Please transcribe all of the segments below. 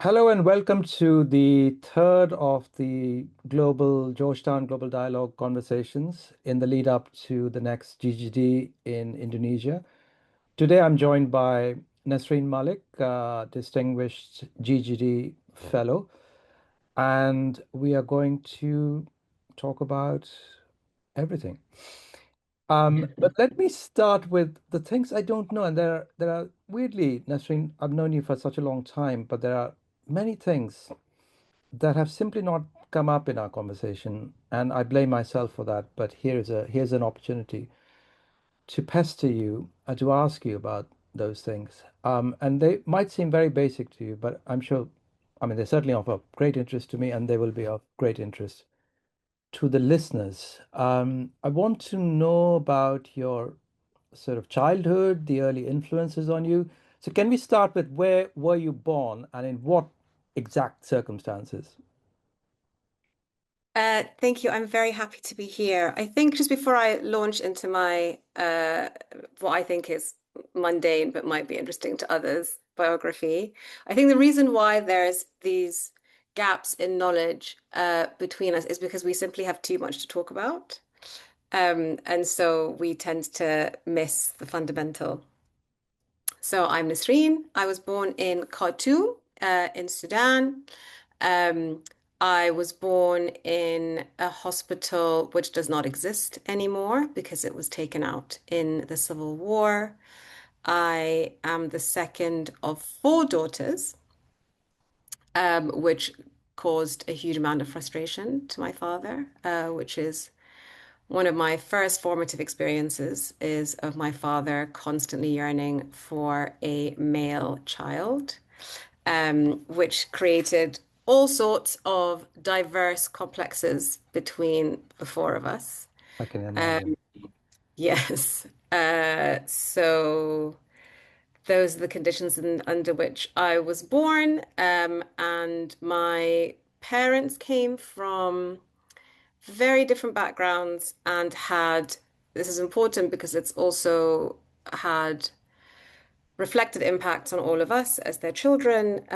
Hello and welcome to the third of the Global Georgetown Global Dialogue conversations in the lead up to the next GGD in Indonesia. Today I'm joined by Nesrine Malik, distinguished GGD fellow, and we are going to talk about everything. But let me start with the things I don't know, and there are weirdly, Nesrine, I've known you for such a long time, but there are many things that have simply not come up in our conversation, and I blame myself for that. But here's an opportunity to pester you and to ask you about those things. And they might seem very basic to you, but I'm sure, I mean, they're certainly of great interest to me, and they will be of great interest to the listeners. I want to know about your sort of childhood, the early influences on you. So can we start with where were you born and in what exact circumstances? Thank you. I'm very happy to be here. I think just before I launch into my what I think is mundane but might be interesting to others biography, I think the reason why there's these gaps in knowledge between us is because we simply have too much to talk about. And so we tend to miss the fundamental. So I'm Nasreen. I was born in Khartoum, in Sudan. Um, I was born in a hospital which does not exist anymore because it was taken out in the Civil War. I am the second of four daughters, which caused a huge amount of frustration to my father, which is one of my first formative experiences is of my father constantly yearning for a male child, which created all sorts of diverse complexes between the four of us. I can Um, imagine. yes. So those are the conditions under which I was born. And my parents came from very different backgrounds and had, this is important because it's also had reflected impacts on all of us as their children.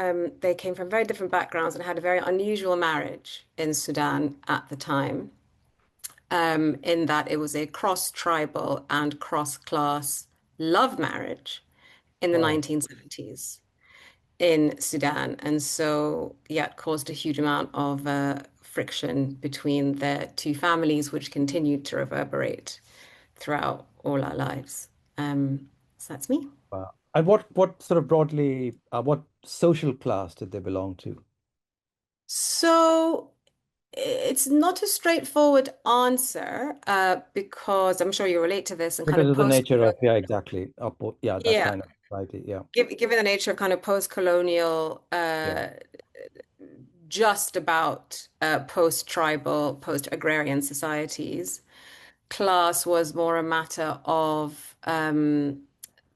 They came from very different backgrounds and had a very unusual marriage in Sudan at the time, in that it was a cross-tribal and cross-class love marriage in the Wow. 1970s in Sudan. And so, yeah, it caused a huge amount of friction between the two families, which continued to reverberate throughout all our lives. So that's me. Wow. And what sort of broadly, what social class did they belong to? So it's not a straightforward answer because I'm sure you relate to this and kind Because of of the post, nature of, yeah, exactly. Yeah, that yeah, kind of society. Yeah. given the nature of kind of post-colonial, Yeah. just about post-tribal, post-agrarian societies, class was more a matter of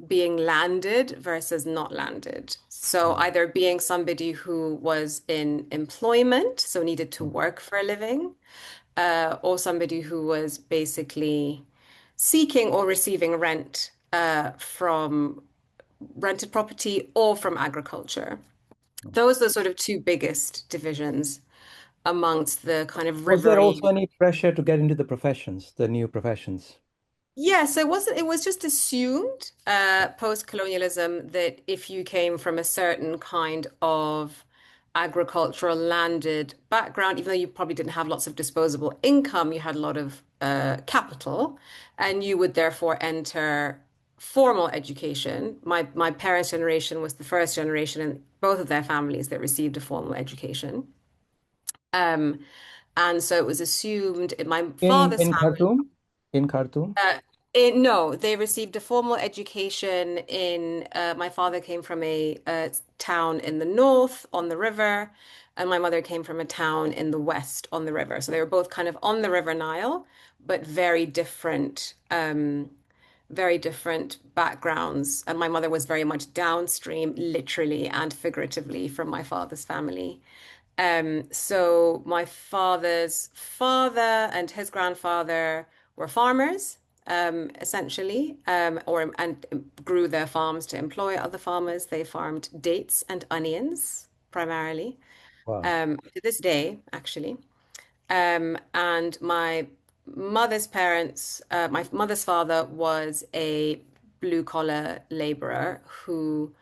being landed versus not landed. So Mm, either being somebody who was in employment, so needed to mm, work for a living, or somebody who was basically seeking or receiving rent from rented property or from agriculture. mm. Those are the sort of two biggest divisions amongst the kind of Was there also riverine. any pressure to get into the professions, the new professions? Yes, it wasn't, it was just assumed post-colonialism that if you came from a certain kind of agricultural landed background, even though you probably didn't have lots of disposable income, you had a lot of capital, and you would therefore enter formal education. My parents' generation was the first generation in both of their families that received a formal education. Um, and so it was assumed in my father's In family. Khartoum? In Khartoum? No, they received a formal education in. My father came from a town in the north on the river, and my mother came from a town in the west on the river. So they were both kind of on the River Nile, but very different backgrounds. And my mother was very much downstream, literally and figuratively, from my father's family. So my father's father and his grandfather were farmers, essentially, and grew their farms to employ other farmers. They farmed dates and onions primarily, Wow. to this day, actually. And my mother's father was a blue collar laborer who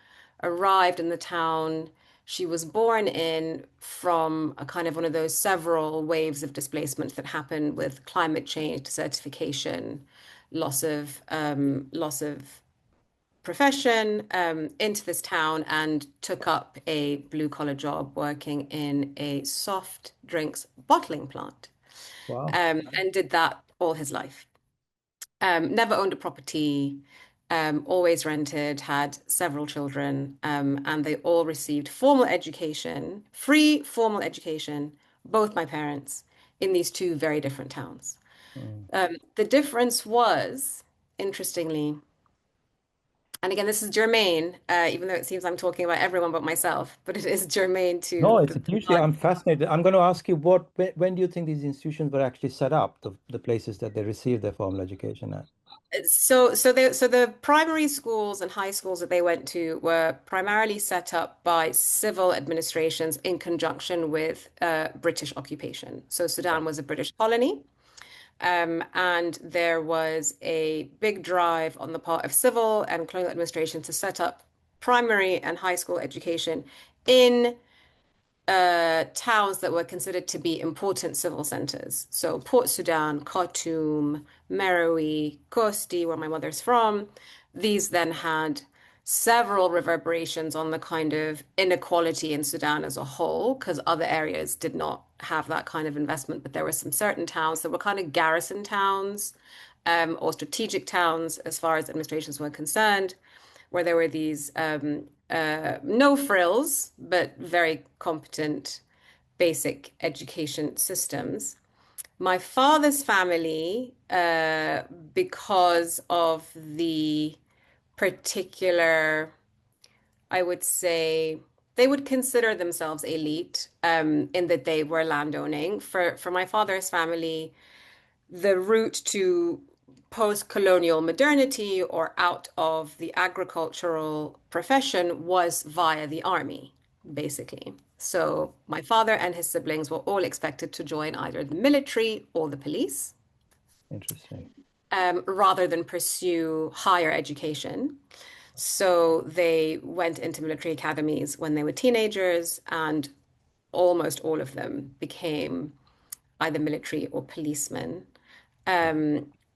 arrived in the town she was born in from a kind of one of those several waves of displacement that happened with climate change, desertification, loss of profession into this town and took up a blue collar job working in a soft drinks bottling plant Wow. and did that all his life. Never owned a property, always rented, had several children, and they all received formal education, free formal education, both my parents, in these two very different towns. Mm. The difference was, interestingly, and again, this is germane, even though it seems I'm talking about everyone but myself, but it is germane No, to it's the hugely, I'm fascinated. I'm going to ask you when do you think these institutions were actually set up, the places that they received their formal education at? so the primary schools and high schools that they went to were primarily set up by civil administrations in conjunction with British occupation. So Sudan was a British colony. And there was a big drive on the part of civil and colonial administration to set up primary and high school education in towns that were considered to be important civil centers. So Port Sudan, Khartoum, Merowe, Kosti, where my mother's from. These then had several reverberations on the kind of inequality in Sudan as a whole, because other areas did not have that kind of investment. But there were some certain towns that were kind of garrison towns, or strategic towns as far as administrations were concerned, where there were these no frills, but very competent basic education systems. My father's family, because of the particular, I would say, they would consider themselves elite, in that they were landowning. For my father's family, the route to post-colonial modernity or out of the agricultural profession was via the army, basically. So my father and his siblings were all expected to join either the military or the police, Interesting. rather than pursue higher education. So they went into military academies when they were teenagers, and almost all of them became either military or policemen.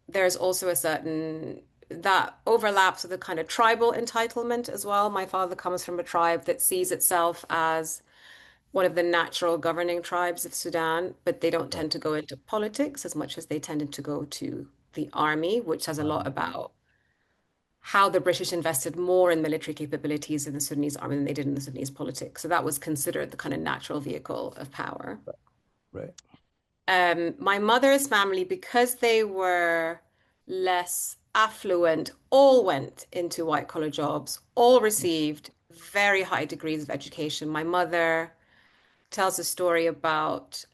There's also a certain that overlaps with a kind of tribal entitlement as well. My father comes from a tribe that sees itself as one of the natural governing tribes of Sudan, but they don't Right. tend to go into politics as much as they tended to go to the army, which says a lot about how the British invested more in military capabilities in the Sudanese army than they did in the Sudanese politics. So that was considered the kind of natural vehicle of power. Right. My mother's family, because they were less affluent, all went into white collar jobs, all received very high degrees of education. My mother tells a story about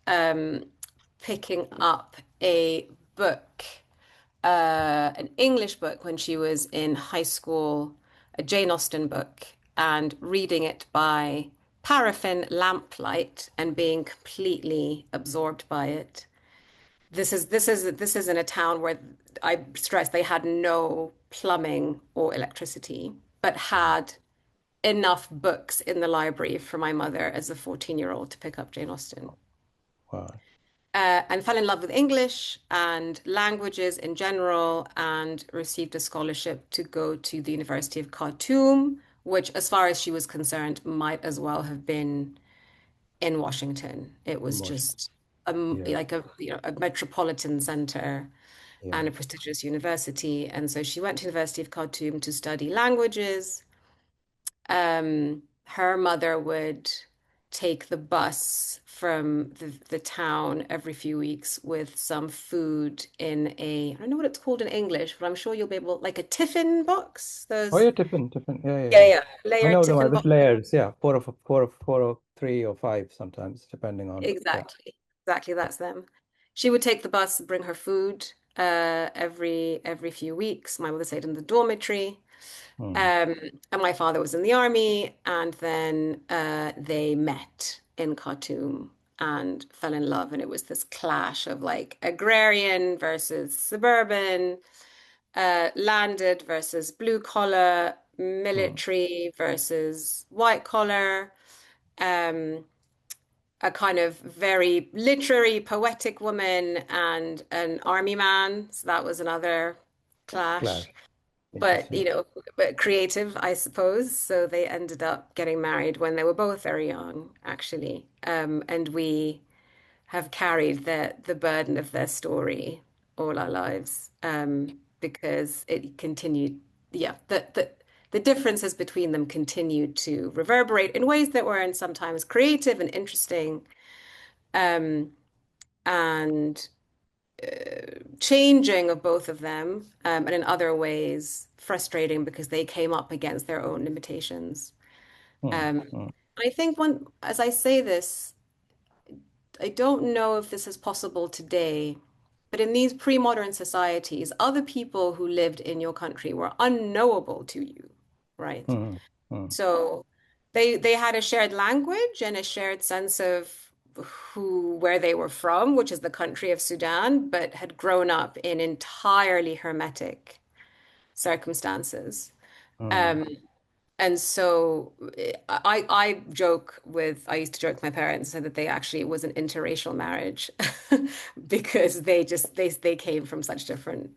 picking up a book, an English book when she was in high school, a Jane Austen book, and reading it by paraffin lamplight and being completely absorbed by it. This is in a town where I stress they had no plumbing or electricity, but had enough books in the library for my mother as a 14-year-old to pick up Jane Austen. Wow. And fell in love with English and languages in general, and received a scholarship to go to the University of Khartoum, which, as far as she was concerned, might as well have been in Washington. It was Emotion. just Yeah. like a metropolitan center Yeah. and a prestigious university. And so she went to University of Khartoum to study languages. Her mother would take the bus from the town every few weeks with some food in I don't know what it's called in English, but I'm sure you'll be able, like a tiffin box. Oh Those, yeah, different, different. Yeah, yeah, yeah, yeah. yeah, I layered know the tiffin one with box. layers. Yeah, four or three or five sometimes, depending on. Yeah. Exactly. Exactly, that's them. She would take the bus, bring her food every few weeks. My mother stayed in the dormitory. Mm. Um, and my father was in the army, and then they met in Khartoum and fell in love. And it was this clash of like agrarian versus suburban, landed versus blue collar, Mm. military versus white collar, um, a kind of very literary, poetic woman and an army man. So that was another clash. Clash. But, Interesting. but creative, I suppose. So they ended up getting married when they were both very young, actually. And we have carried the burden of their story all our lives, because it continued, yeah, the differences between them continued to reverberate in ways that were and sometimes creative and interesting, um, and changing of both of them, and in other ways frustrating because they came up against their own limitations. Mm. Um, Mm. I think as I say this, I don't know if this is possible today, but in these pre-modern societies, other people who lived in your country were unknowable to you, right? Mm. Mm. So they had a shared language and a shared sense of where they were from, which is the country of Sudan, but had grown up in entirely hermetic circumstances. Mm. Um, and so I used to joke with my parents and said that they actually it was an interracial marriage because they came from such different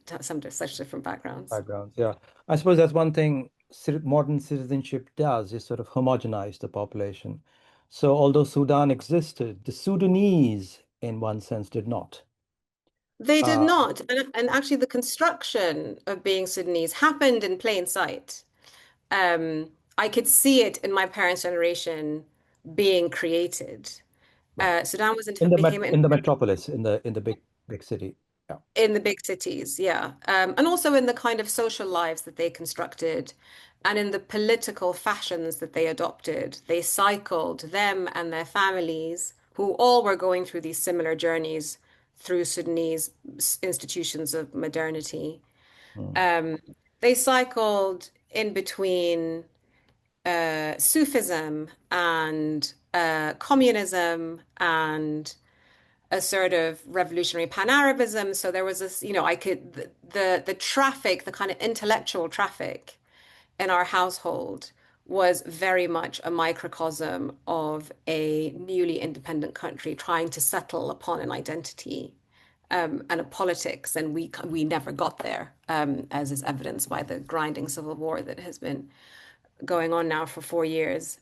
backgrounds. Backgrounds. Yeah. I suppose that's one thing modern citizenship does is sort of homogenize the population. So although Sudan existed, the Sudanese, in one sense, did not. They did Uh, not. And actually, the construction of being Sudanese happened in plain sight. I could see it in my parents' generation being created. right. Sudan Met became in the metropolis, in the big city. Yeah. in the big cities, yeah. And also in the kind of social lives that they constructed and in the political fashions that they adopted. They cycled, them and their families, who all were going through these similar journeys through Sudanese institutions of modernity. Mm. Um, they cycled in between Sufism and communism and a sort of revolutionary pan-Arabism. So there was this, I could the traffic, the kind of intellectual traffic in our household was very much a microcosm of a newly independent country trying to settle upon an identity, and a politics, and we never got there, as is evidenced by the grinding civil war that has been going on now for 4 years.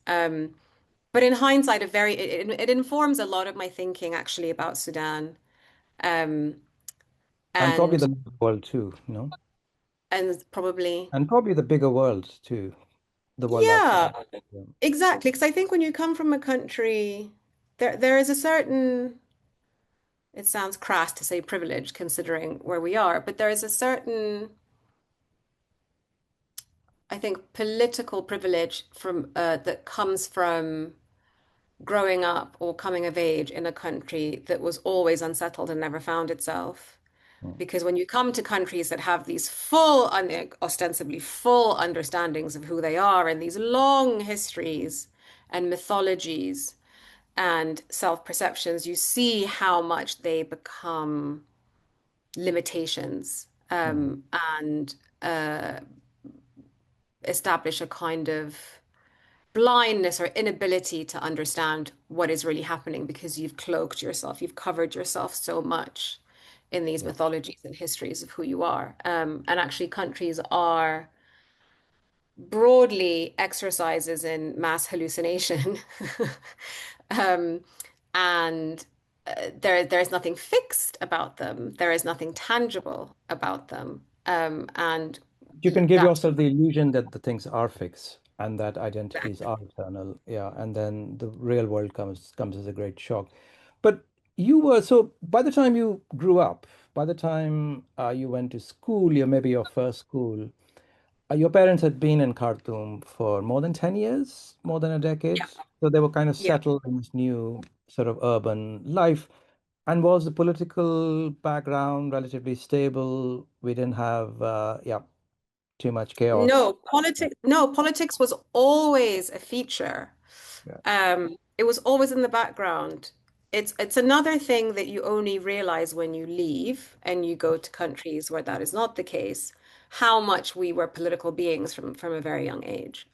But in hindsight, it informs a lot of my thinking actually about Sudan, um, And probably and the world too, you know, probably, and probably the bigger world too, the world outside. yeah, Yeah. exactly. Because I think when you come from a country, there is a certain, it sounds crass to say privilege considering where we are, but there is a certain, I think, political privilege that comes from growing up or coming of age in a country that was always unsettled and never found itself. Mm. Because when you come to countries that have these ostensibly full understandings of who they are and these long histories and mythologies and self-perceptions, you see how much they become limitations, Mm. and establish a kind of blindness or inability to understand what is really happening because you've cloaked yourself, you've covered yourself so much in these Yeah. mythologies and histories of who you are. And actually, countries are broadly exercises in mass hallucination. um, and there's nothing fixed about them. There is nothing tangible about them. And You can give that's yourself the illusion that the things are fixed and that identities are eternal. Yeah. And then the real world comes as a great shock. But you were so by the time you grew up, by the time you went to school, maybe your first school, your parents had been in Khartoum for more than 10 years, more than a decade. yeah, So they were kind of yeah. settled in this new sort of urban life. And was the political background relatively stable? We didn't have, yeah. too much chaos. Yeah. No, politics was always a feature. Yeah. It was always in the background. It's another thing that you only realize when you leave and you go to countries where that is not the case, how much we were political beings from a very young age.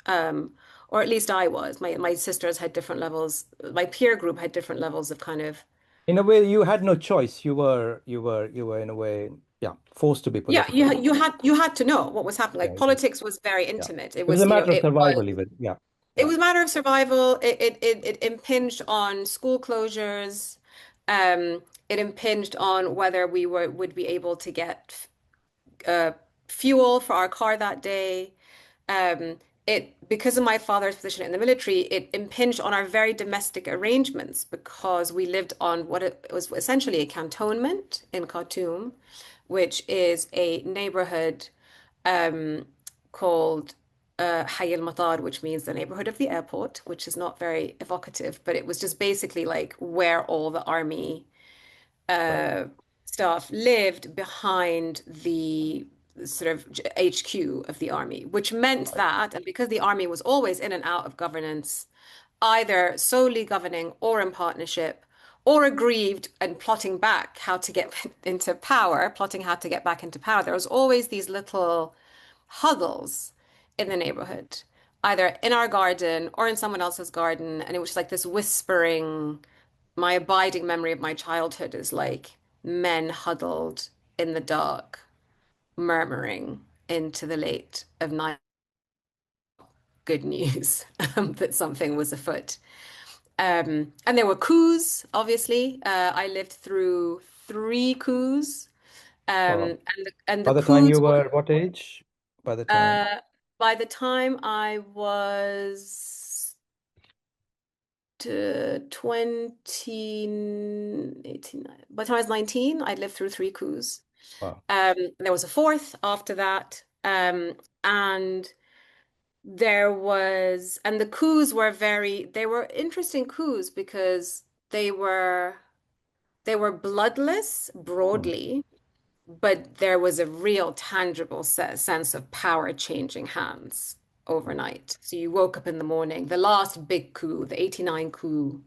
Or at least I was. My sisters had different levels. My peer group had different levels of kind of In a way, you had no choice. You were in a way, yeah, forced to be yeah. political. You had to know what was happening. Yeah, Like yeah, politics was very yeah. intimate. It It was was a matter of it was. survival, even. Yeah, It yeah. was a matter of survival. It impinged on school closures. It impinged on whether we would be able to get uh, fuel for our car that day. Um, because of my father's position in the military, it impinged on our very domestic arrangements because we lived on what it was essentially a cantonment in Khartoum, which is a neighborhood um, called Hayy al-Matar, which means the neighborhood of the airport, which is not very evocative, but it was just basically like where all the army Right. uh, staff lived behind the sort of HQ of the army, which meant Right. that, and because the army was always in and out of governance, either solely governing or in partnership, or aggrieved and plotting back how to get into power, plotting how to get back into power, there was always these little huddles in the neighborhood, either in our garden or in someone else's garden. And it was like this whispering. My abiding memory of my childhood is like men huddled in the dark, murmuring into the late of night. Good news that something was afoot. And there were coups, obviously. I lived through three coups. Wow. And the By the time you coups were were what age? By the time. uh, by the time I was 20, 18, by the time I was 19, I'd lived through three coups. Wow. There was a fourth after that. And and the coups were they were interesting coups because they were, they were bloodless Mm. broadly, but there was a real tangible sense of power changing hands overnight. So you woke up in the morning, the last big coup, the 89 coup,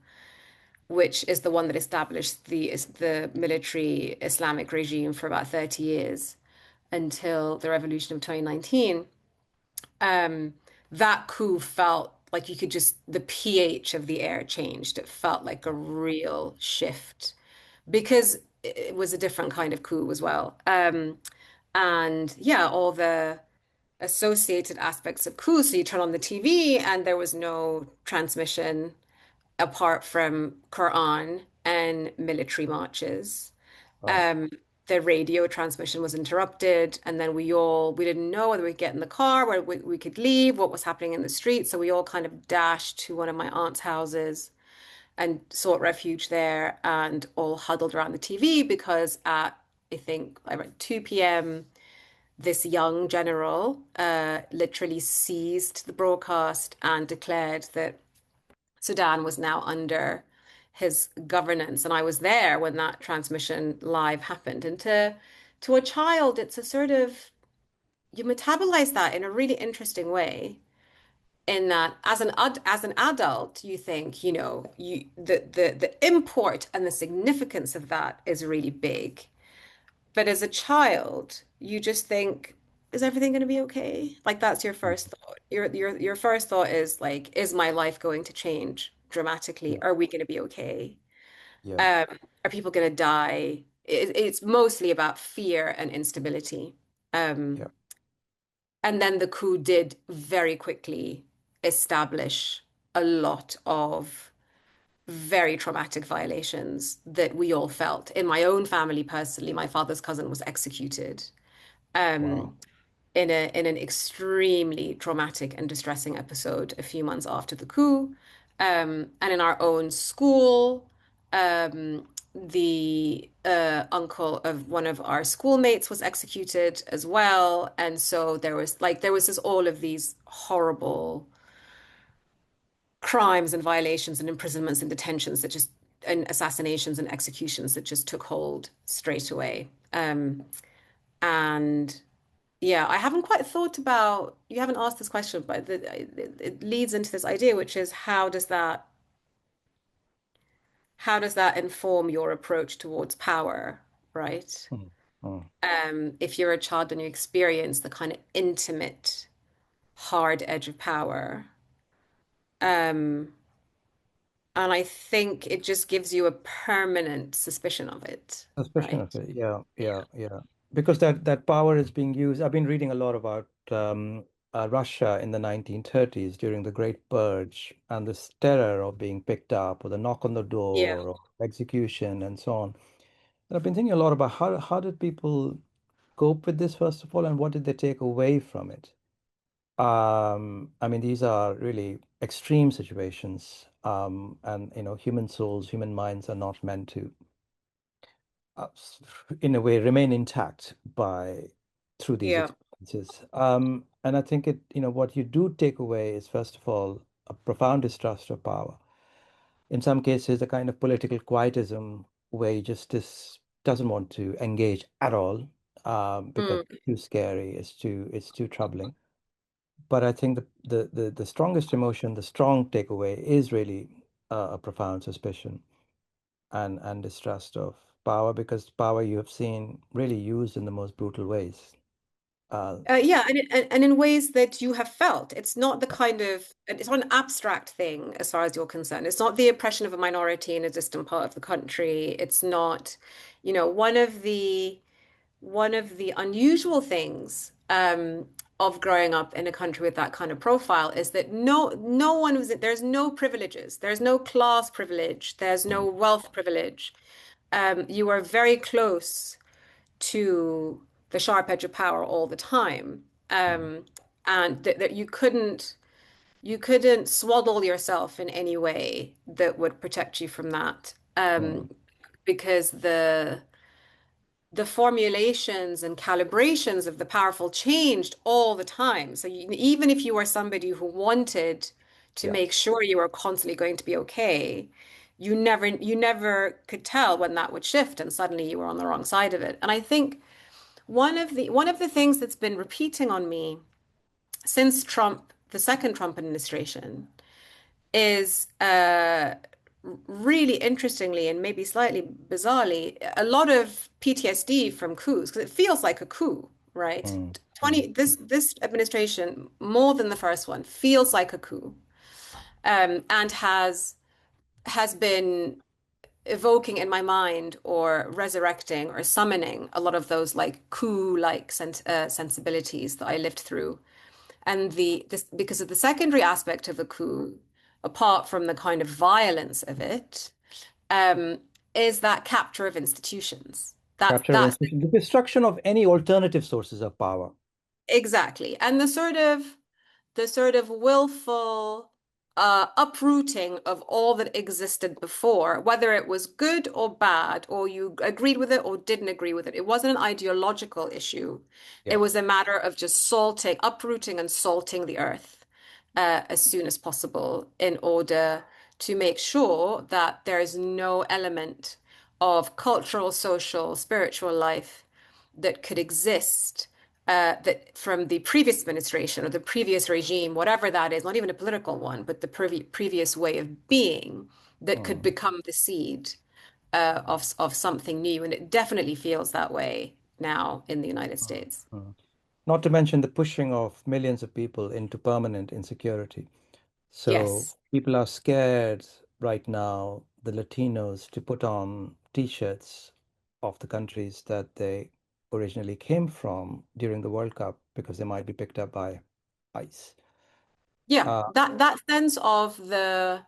which is the one that established the military Islamic regime for about 30 years until the revolution of 2019. Um, that coup felt like you could just, the pH of the air changed. It felt like a real shift because it was a different kind of coup as well. And yeah, all the associated aspects of coups. So you turn on the TV and there was no transmission apart from Quran and military marches. Wow. Um, the radio transmission was interrupted, and then we didn't know whether we'd get in the car, where we could leave, what was happening in the street. So we all kind of dashed to one of my aunt's houses and sought refuge there and all huddled around the TV because at, I think, around 2 p.m., this young general literally seized the broadcast and declared that Sudan was now under his governance. And I was there when that transmission live happened. And to a child, it's a sort of, you metabolize that in a really interesting way. In that, as an adult, you think, the import and the significance of that is really big. But as a child, you just think, is everything going to be okay? Like that's your Mm. first thought. Your first thought is like, is my life going to change dramatically? Yeah. Are we going to be okay? Yeah. Um, are people going to die? It's mostly about fear and instability. Um, Yeah. and then the coup did very quickly establish a lot of very traumatic violations that we all felt. In my own family, personally, my father's cousin was executed Wow. um, in an extremely traumatic and distressing episode a few months after the coup. And in our own school, the uncle of one of our schoolmates was executed as well. And so there was just all of these horrible crimes and violations and imprisonments and detentions that just and assassinations and executions that just took hold straight away. And Yeah, I haven't quite thought about, you haven't asked this question, but it leads into this idea, which is how does that inform your approach towards power, right? Mm, mm. If you're a child and you experience the kind of intimate, hard edge of power, um, and I think it just gives you a permanent suspicion of it, Suspicion right? of it. Yeah, Yeah. yeah, yeah. Because that power is being used. I've been reading a lot about Russia in the 1930s during the Great Purge and this terror of being picked up or the knock on the Yeah. door or execution and so on. And I've been thinking a lot about how did people cope with this, first of all, and what did they take away from it? I mean, these are really extreme situations, and human souls, human minds are not meant to, uh, in a way, remain intact by through these Yeah. experiences. And I think what you do take away is, first of all, a profound distrust of power. In some cases, a kind of political quietism where you just doesn't want to engage at all, because Mm. it's too scary, it's too troubling. But I think the strongest emotion, the strong takeaway is really a profound suspicion and distrust of power, because power you have seen really used in the most brutal ways. Yeah, and in ways that you have felt. It's not the kind of, it's not an abstract thing as far as you're concerned. It's not the oppression of a minority in a distant part of the country. It's not, one of the unusual things of growing up in a country with that kind of profile is that no one was, there's no privileges. There's no class privilege. There's no Mm, wealth privilege. You are very close to the sharp edge of power all the time. mm, And that you couldn't swaddle yourself in any way that would protect you from that. mm, Because the formulations and calibrations of the powerful changed all the time. So even if you were somebody who wanted to yeah, make sure you were constantly going to be okay, you never could tell when that would shift and suddenly you were on the wrong side of it. And I think one of the things that's been repeating on me since the second Trump administration, is really interestingly and maybe slightly bizarrely a lot of PTSD from coups because it feels like a coup, right? mm, mm, 20 this administration more than the first one feels like a coup, and has been evoking in my mind or resurrecting or summoning a lot of those like coup-like sensibilities that I lived through. And this because of the secondary aspect of a coup, apart from the kind of violence of it, um, is that capture of institutions. That's capture of that's institution, the destruction of any alternative sources of power. exactly. And the sort of willful uprooting of all that existed before, whether it was good or bad, or you agreed with it or didn't agree with it. It wasn't an ideological issue. It Yeah, was a matter of just uprooting and salting the earth as soon as possible in order to make sure that there is no element of cultural, social, spiritual life that could exist that from the previous administration or the previous regime, whatever that is, not even a political one, but the previous way of being that could mm, become the seed of something new. And it definitely feels that way now in the United mm, States. mm. Not to mention the pushing of millions of people into permanent insecurity. So Yes. people are scared right now, the Latinos, to put on t-shirts of the countries that they originally came from during the World Cup because they might be picked up by ICE. Yeah, Uh, that sense of the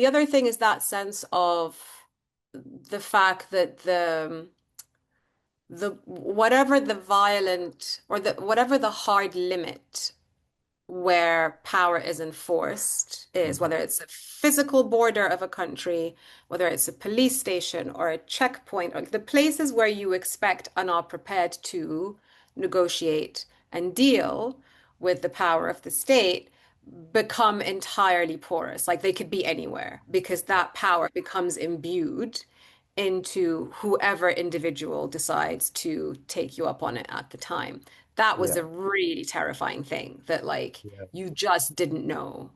other thing is that sense of the fact that the whatever the violent or the whatever the hard limit where power is enforced is, mhm, whether it's a physical border of a country, whether it's a police station or a checkpoint, or the places where you expect and are prepared to negotiate and deal with the power of the state become entirely porous. Like they could be anywhere because yeah. that power becomes imbued into whoever individual decides to take you up on it at the time. That was Yeah. a really terrifying thing that like Yeah. you just didn't know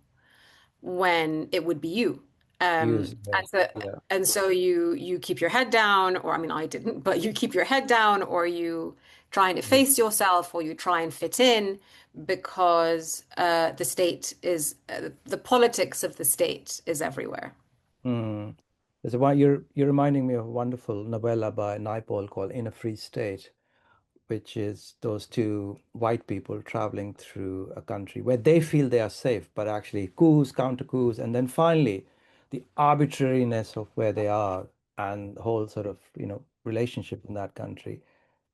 when it would be you. Use. Yeah. And so Yeah. you keep your head down, or I mean I didn't, but you keep your head down, or you try and Yeah. efface yourself, or you try and fit in because the state is the politics of the state is everywhere. Mm. There's a one you're reminding me of a wonderful novella by Naipaul called In a Free State, which is those two white people traveling through a country where they feel they are safe, but actually coups, counter coups, and then finally the arbitrariness of where they are and the whole sort of, relationship in that country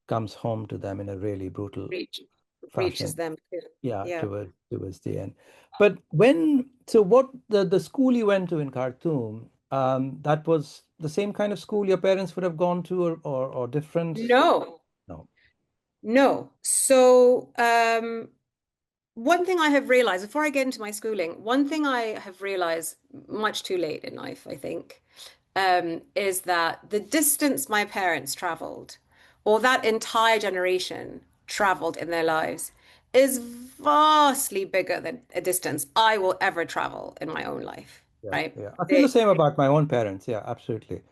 comes home to them in a really brutal Reach reaches fashion. them too. Yeah, Yeah. towards the end. But so what the school you went to in Khartoum, that was the same kind of school your parents would have gone to, or different? No, No. no. So, one thing I have realized before I get into my schooling, one thing I have realized much too late in life, I think, is that the distance my parents traveled, or that entire generation traveled in their lives, is vastly bigger than a distance I will ever travel in my own life, Yeah, right? yeah. I feel the They, same about my own parents. Yeah, absolutely.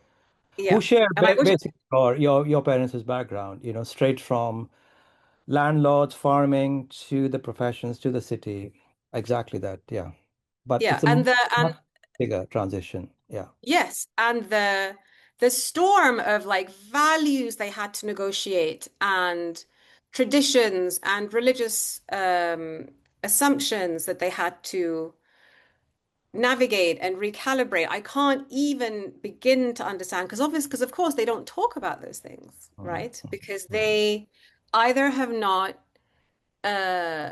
Who yeah. share And I wish basically your parents' background, straight from landlords, farming to the professions to the city. Exactly that. Yeah. But yeah, it's a and much bigger transition. Yeah. yes, and the storm of like values they had to negotiate and traditions and religious assumptions that they had to navigate and recalibrate. I can't even begin to understand because of course they don't talk about those things, Mm, right? Because mm, they either have not uh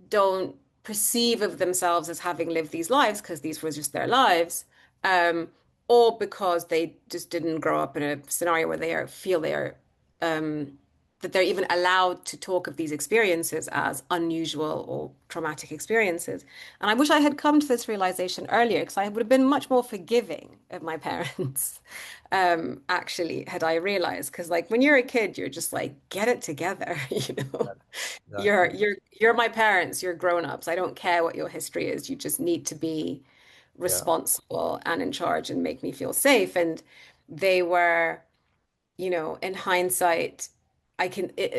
don't perceive of themselves as having lived these lives because these were just their lives, um, or because they just didn't grow up in a scenario where feel they are that they're even allowed to talk of these experiences as unusual or traumatic experiences. And I wish I had come to this realization earlier because I would have been much more forgiving of my parents, actually, had I realized. Because like when you're a kid, you're just like, get it together, you know. You're exactly. you're you're my parents, you're grown-ups. I don't care what your history is. You just need to be Yeah. responsible and in charge and make me feel safe. And they were, in hindsight,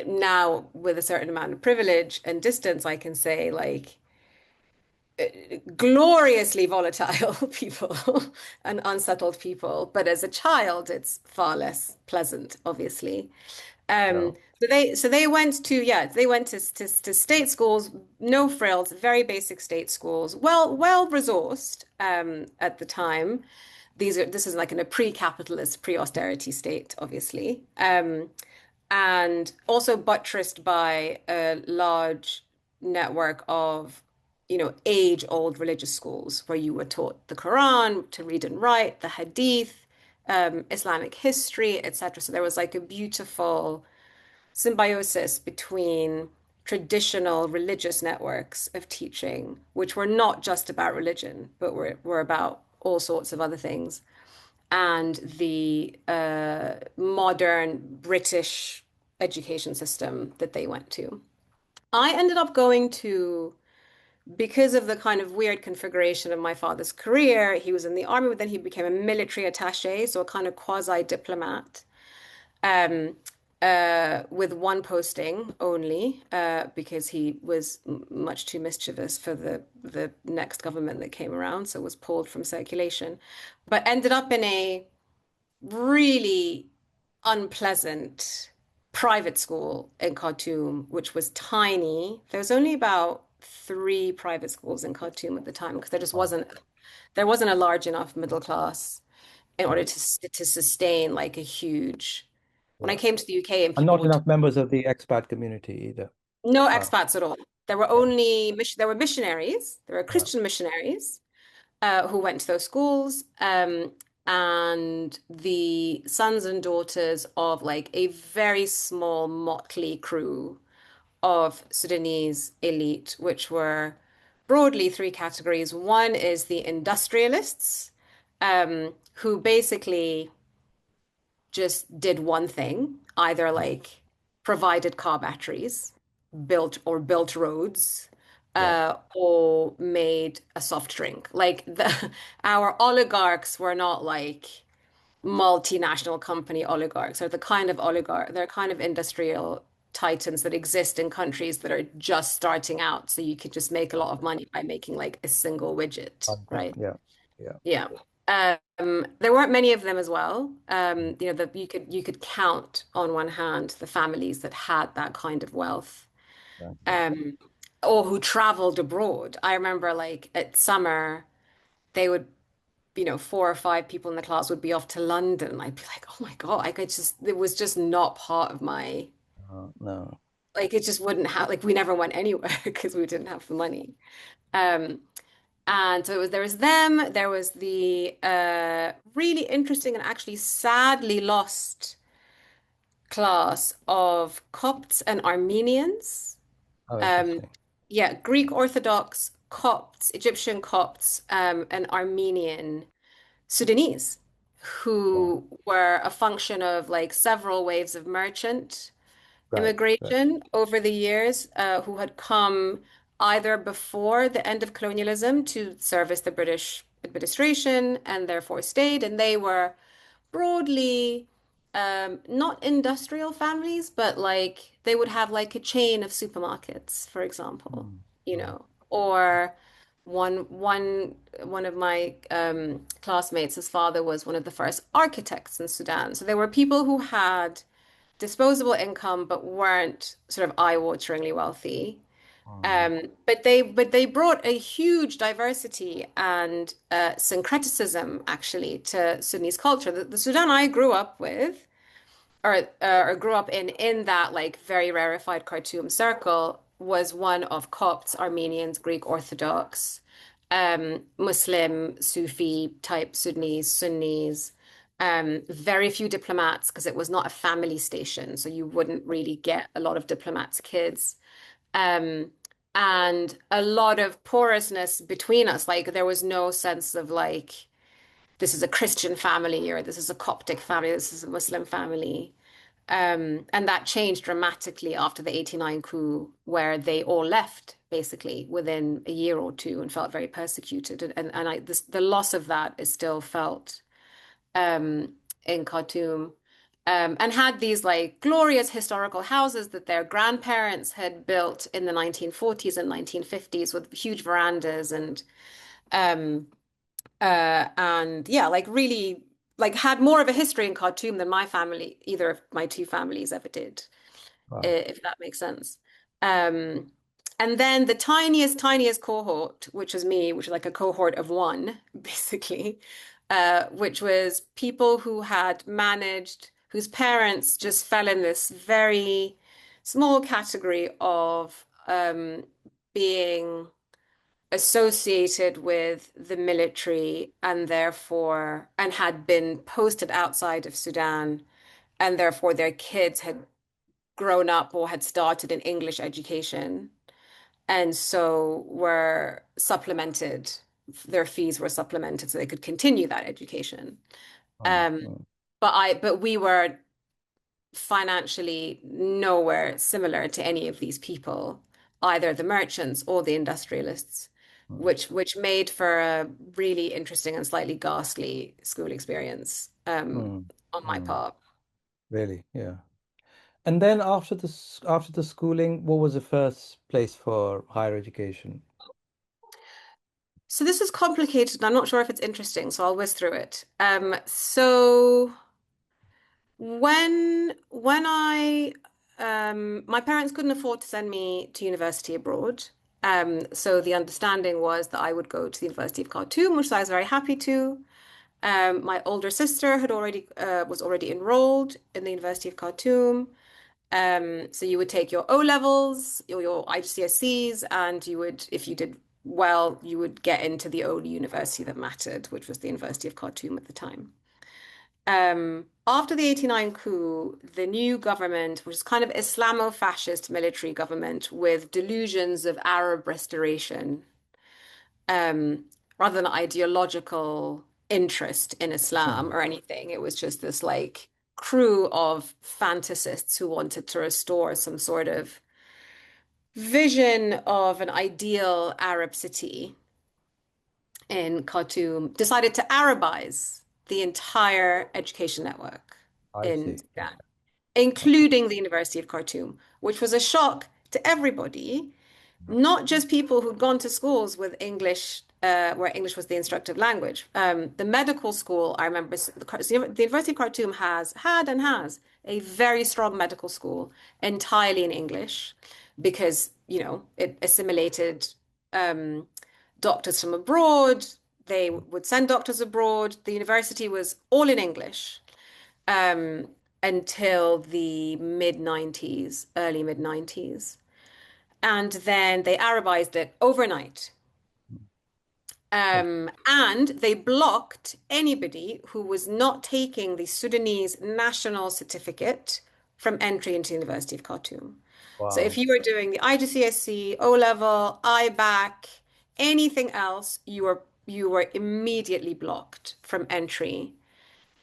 now with a certain amount of privilege and distance, I can say like gloriously volatile people and unsettled people. But as a child, it's far less pleasant, obviously. Yeah. So they went to yeah they went to state schools, no frills, very basic state schools, well resourced at the time. This is like in a pre-capitalist, pre-austerity state, obviously, and also buttressed by a large network of age-old religious schools where you were taught the Quran to read and write, the Hadith, Islamic history, etc. So there was like a beautiful symbiosis between traditional religious networks of teaching, which were not just about religion, but were about all sorts of other things, and the modern British education system that they went to. I ended up going to, because of the kind of weird configuration of my father's career, he was in the army, but then he became a military attaché, so a kind of quasi diplomat, um, with one posting only, because he was much too mischievous for the next government that came around, so was pulled from circulation, but ended up in a really unpleasant private school in Khartoum, which was tiny. There was only about three private schools in Khartoum at the time because Wow. there wasn't a large enough middle class in order Yeah. to sustain like a huge. When I Yeah. came to the UK and And people not would talk, enough members of the expat community either. no Uh, expats at all. yeah. There were missionaries, there were Yeah. Christian missionaries, who went to those schools, and the sons and daughters of like a very small motley crew of Sudanese elite, which were broadly three categories. One is the industrialists, who basically just did one thing, either like provided car batteries built roads, Yeah. or made a soft drink. Like our oligarchs were not like multinational company oligarchs, or the kind of oligarch, they're kind of industrial titans that exist in countries that are just starting out. So you could just make a lot of money by making like a single widget, One thing. right? Yeah. Yeah. Yeah. There weren't many of them as well. That you could count on one hand the families that had that kind of wealth, Exactly. um, or who traveled abroad. I remember like at summer, they would, 4 or 5 people in the class would be off to London. I'd be like, oh my God, it was just not part of my, No. like, it just wouldn't have, like, we never went anywhere because we didn't have the money. Um, and so there was them, there was the really interesting and actually sadly lost class of Copts and Armenians. Oh, Um, interesting. yeah, Greek Orthodox Copts, Egyptian Copts, and Armenian Sudanese, Wow. who were a function of like several waves of merchant Right. Right. immigration over the years, who had come either before the end of colonialism to service the British administration and therefore stayed, and they were broadly not industrial families, but like they would have like a chain of supermarkets, for example, Mm, mm, or one of my classmates, his father was one of the first architects in Sudan. So there were people who had disposable income but weren't sort of eye-wateringly wealthy. mm, But they brought a huge diversity and syncretism actually to Sudanese culture. The Sudan I grew up with, or grew up in that like very rarefied Khartoum circle, was one of Copts, Armenians, Greek Orthodox, Muslim, Sufi type Sudanese, Sunnis. Very few diplomats because it was not a family station, so you wouldn't really get a lot of diplomats' kids. Um, and a lot of porousness between us. Like there was no sense of like this is a Christian family or this is a Coptic family, this is a Muslim family. And that changed dramatically after the 89 coup, where they all left basically within a year or two and felt very persecuted. The loss of that is still felt um, in Khartoum. And had these like glorious historical houses that their grandparents had built in the 1940s and 1950s with huge verandas um, and yeah, like really like had more of a history in Khartoum than my family, either of my two families ever did, wow. if that makes sense. Um, and then the tiniest cohort, which was me, which was like a cohort of one, basically, which was people who had managed, whose parents just fell in this very small category of being associated with the military and therefore and had been posted outside of Sudan, and therefore their kids had grown up or had started an English education and so were supplemented, their fees were supplemented so they could continue that education. Mm, um mm, but we were financially nowhere similar to any of these people, either the merchants or the industrialists, mm, which made for a really interesting and slightly ghastly school experience mm, on my mm. part. Really? Yeah. And then after the schooling, what was the first place for higher education? So this is complicated, and I'm not sure if it's interesting, so I'll whiz through it. So when I my parents couldn't afford to send me to university abroad. So the understanding was that I would go to the University of Khartoum, which I was very happy to. My older sister had already was already enrolled in the University of Khartoum. So you would take your O levels, your IGCSEs, and you would, if you did well, you would get into the only university that mattered, which was the University of Khartoum at the time. After the 89 coup, the new government, which is kind of Islamo-fascist military government with delusions of Arab restoration, um, rather than ideological interest in Islam Mm, or anything. It was just this like crew of fantasists who wanted to restore some sort of vision of an ideal Arab city in Khartoum decided to Arabize the entire education network I in see. Sudan, including the University of Khartoum, which was a shock to everybody, not just people who'd gone to schools with English, where English was the instructive language. The medical school, I remember, the University of Khartoum has had and has a very strong medical school entirely in English because, it assimilated um, doctors from abroad. They would send doctors abroad. The university was all in English um, until the mid 90s, early mid 90s. And then they Arabized it overnight. I see. And they blocked anybody who was not taking the Sudanese national certificate from entry into the University of Khartoum. So if Wow. you were doing the IGCSE, O level, IBAC, anything else, you were immediately blocked from entry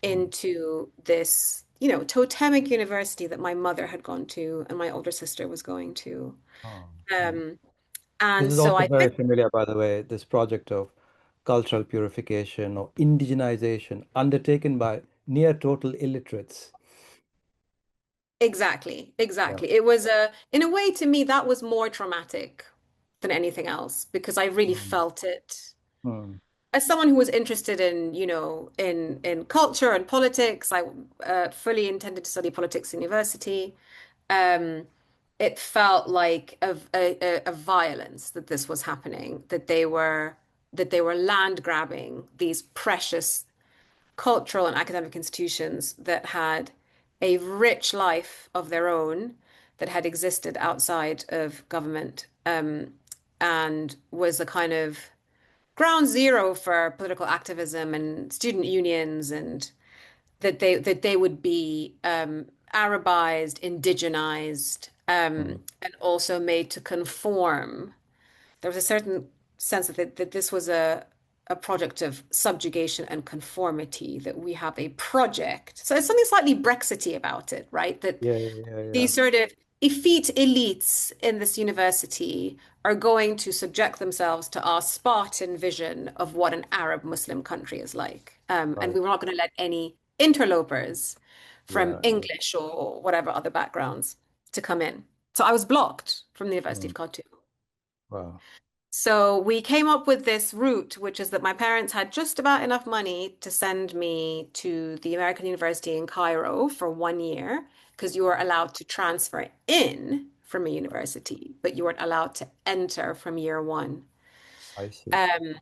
Mm. into this, totemic university that my mother had gone to and my older sister was going to. Oh. Mm. Um, This and is so also I very think familiar, by the way, this project of cultural purification or indigenization undertaken by near total illiterates. exactly, Yeah. exactly. It was in a way to me that was more traumatic than anything else because I really Mm. felt it. Mm. As someone who was interested in, in culture and politics, I fully intended to study politics in university. Um, it felt like a violence that this was happening, that they were land grabbing these precious cultural and academic institutions that had a rich life of their own that had existed outside of government, and was a kind of ground zero for political activism and student unions, and that they would be Arabized, indigenized, Mm. and also made to conform. There was a certain sense that this was a project of subjugation and conformity, that we have a project. So it's something slightly Brexity about it, right? That Yeah, yeah, yeah. these sort of effete elites in this university are going to subject themselves to our Spartan vision of what an Arab Muslim country is like. And Right. we were not going to let any interlopers from Yeah. English or whatever other backgrounds to come in. So I was blocked from the University Mm. of Khartoum. Wow. So we came up with this route, which is that my parents had just about enough money to send me to the American University in Cairo for 1 year, because you were allowed to transfer in from a university, but you weren't allowed to enter from year one, I see. um,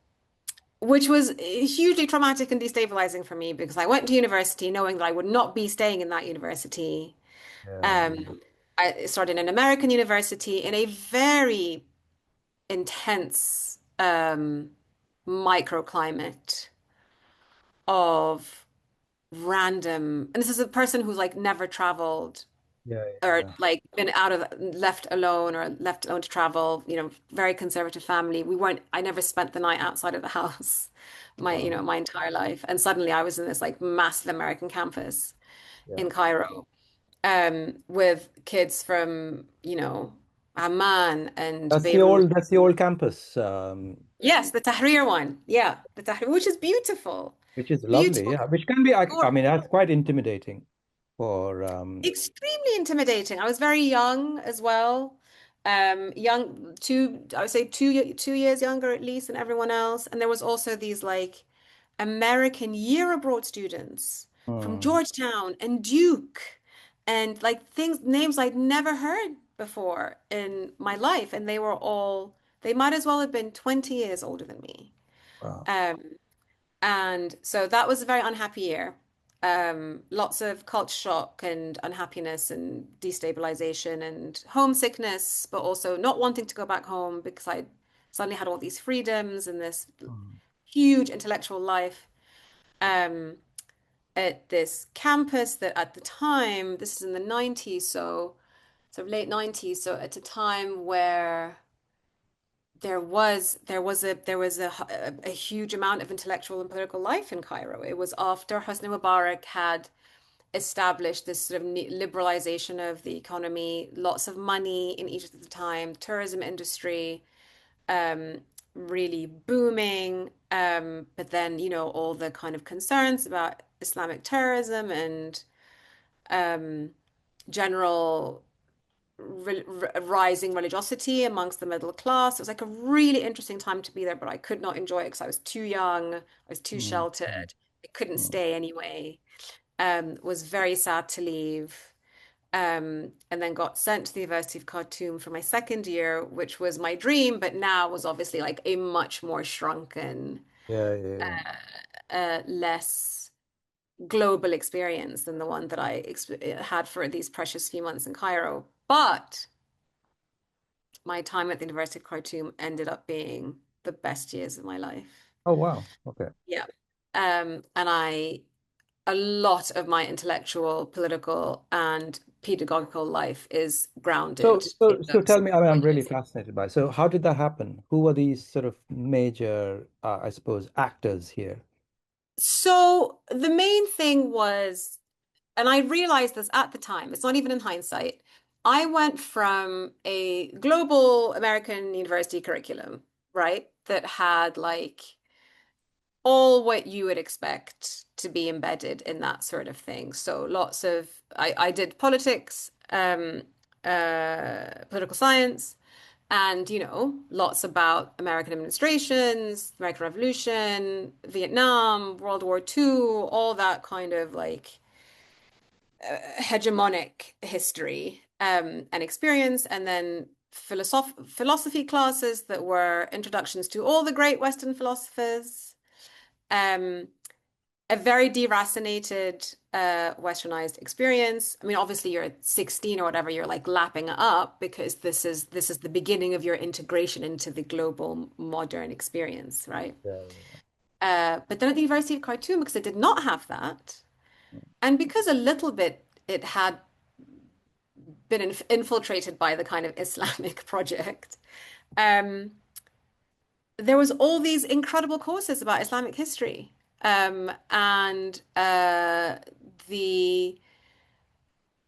which was hugely traumatic and destabilizing for me because I went to university knowing that I would not be staying in that university. Yeah. Um, I started in an American university in a very intense microclimate of random, and this is a person who's like never traveled Yeah, or yeah. like been out of left alone to travel, very conservative family. I never spent the night outside of the house Wow. my entire life. And suddenly I was in this like massive American campus Yeah. in Cairo, with kids from, Amman and Beirut. That's the old campus, Yes, the Tahrir one. Yeah, the Tahrir, which is beautiful. which is lovely. Beautiful. Yeah, which can be, I mean, that's quite intimidating for, Extremely intimidating. I was very young as well. I would say 2 years younger at least than everyone else. And there was also these like American year abroad students from mm, Georgetown and Duke and like names I'd never heard before in my life. And they might as well have been 20 years older than me. wow. Um, And so that was a very unhappy year. Lots of culture shock and unhappiness and destabilization and homesickness, but also not wanting to go back home because I suddenly had all these freedoms and this Mm. huge intellectual life, um, at this campus that at the time, this is in the 90s, so sort of late 90s, so at a time where there was a huge amount of intellectual and political life in Cairo. It was after Hosni Mubarak had established this sort of liberalization of the economy, lots of money in Egypt at the time, tourism industry um, really booming. But then, all the kind of concerns about Islamic terrorism and um, general rising religiosity amongst the middle class. It was like a really interesting time to be there, but I could not enjoy it because I was too young, I was too Mm, mm, sheltered. I couldn't mm. stay anyway. Was very sad to leave. And then got sent to the University of Khartoum for my second year, which was my dream, but now was obviously like a much more shrunken, Yeah, yeah, yeah. less global experience than the one that I ex had for these precious few months in Cairo. But my time at the University of Khartoum ended up being the best years of my life. Oh, wow. Okay. Yeah. And a lot of my intellectual, political, and pedagogical life is grounded So, in so, so those tell me, I mean, 4 I'm really years. fascinated by it. So how did that happen? Who were these sort of major, I suppose, actors here? So the main thing was, and I realized this at the time, it's not even in hindsight. I went from a global American university curriculum, right, that had like all what you would expect to be embedded in that sort of thing. So lots of, I did politics, political science, and lots about American administrations, American Revolution, Vietnam, World War II, all that kind of like hegemonic history and experience, and then philosophy classes that were introductions to all the great Western philosophers. Um, a very deracinated, westernized experience. I mean, obviously you're at 16 or whatever, you're like lapping it up because this is the beginning of your integration into the global modern experience, right? Yeah, yeah, But then at the University of Khartoum, because it did not have that, yeah. and because a little bit it had been infiltrated by the kind of Islamic project, um, there was all these incredible courses about Islamic history. And the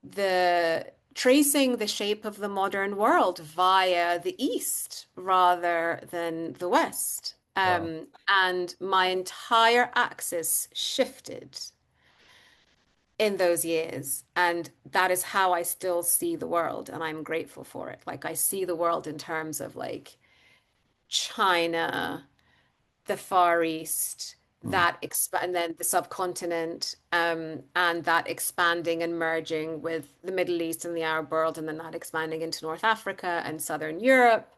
the tracing the shape of the modern world via the East rather than the West. Wow. And my entire axis shifted in those years. And that is how I still see the world. And I'm grateful for it. Like I see the world in terms of like China, the Far East, Mm. that expand, and then the subcontinent, and that expanding and merging with the Middle East and the Arab world, and then that expanding into North Africa and Southern Europe.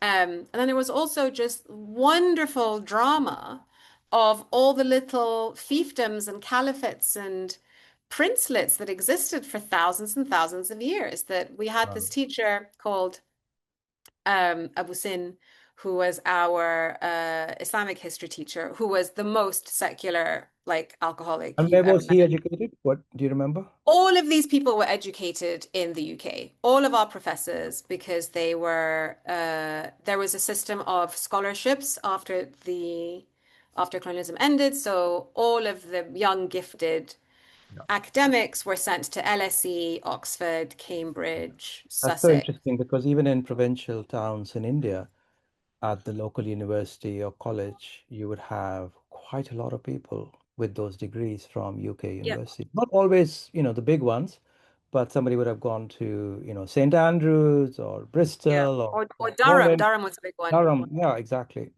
And then there was also just wonderful drama of all the little fiefdoms and caliphates and princelets that existed for thousands and thousands of years. That we had Wow. this teacher called Abu Sin, who was our Islamic history teacher, who was the most secular, like alcoholic And you've where ever was met. he educated? What do you remember? All of these people were educated in the UK, all of our professors, because they were there was a system of scholarships after colonialism ended. So all of the young, gifted Yeah. academics were sent to LSE, Oxford, Cambridge, That's so Sussex. interesting because even in provincial towns in India, at the local university or college, you would have quite a lot of people with those degrees from UK Yeah, universities. Not always, the big ones, but somebody would have gone to, St. Andrews or yeah. Bristol Or or Durham. Warren, Durham was a big one. Durham. Yeah, exactly.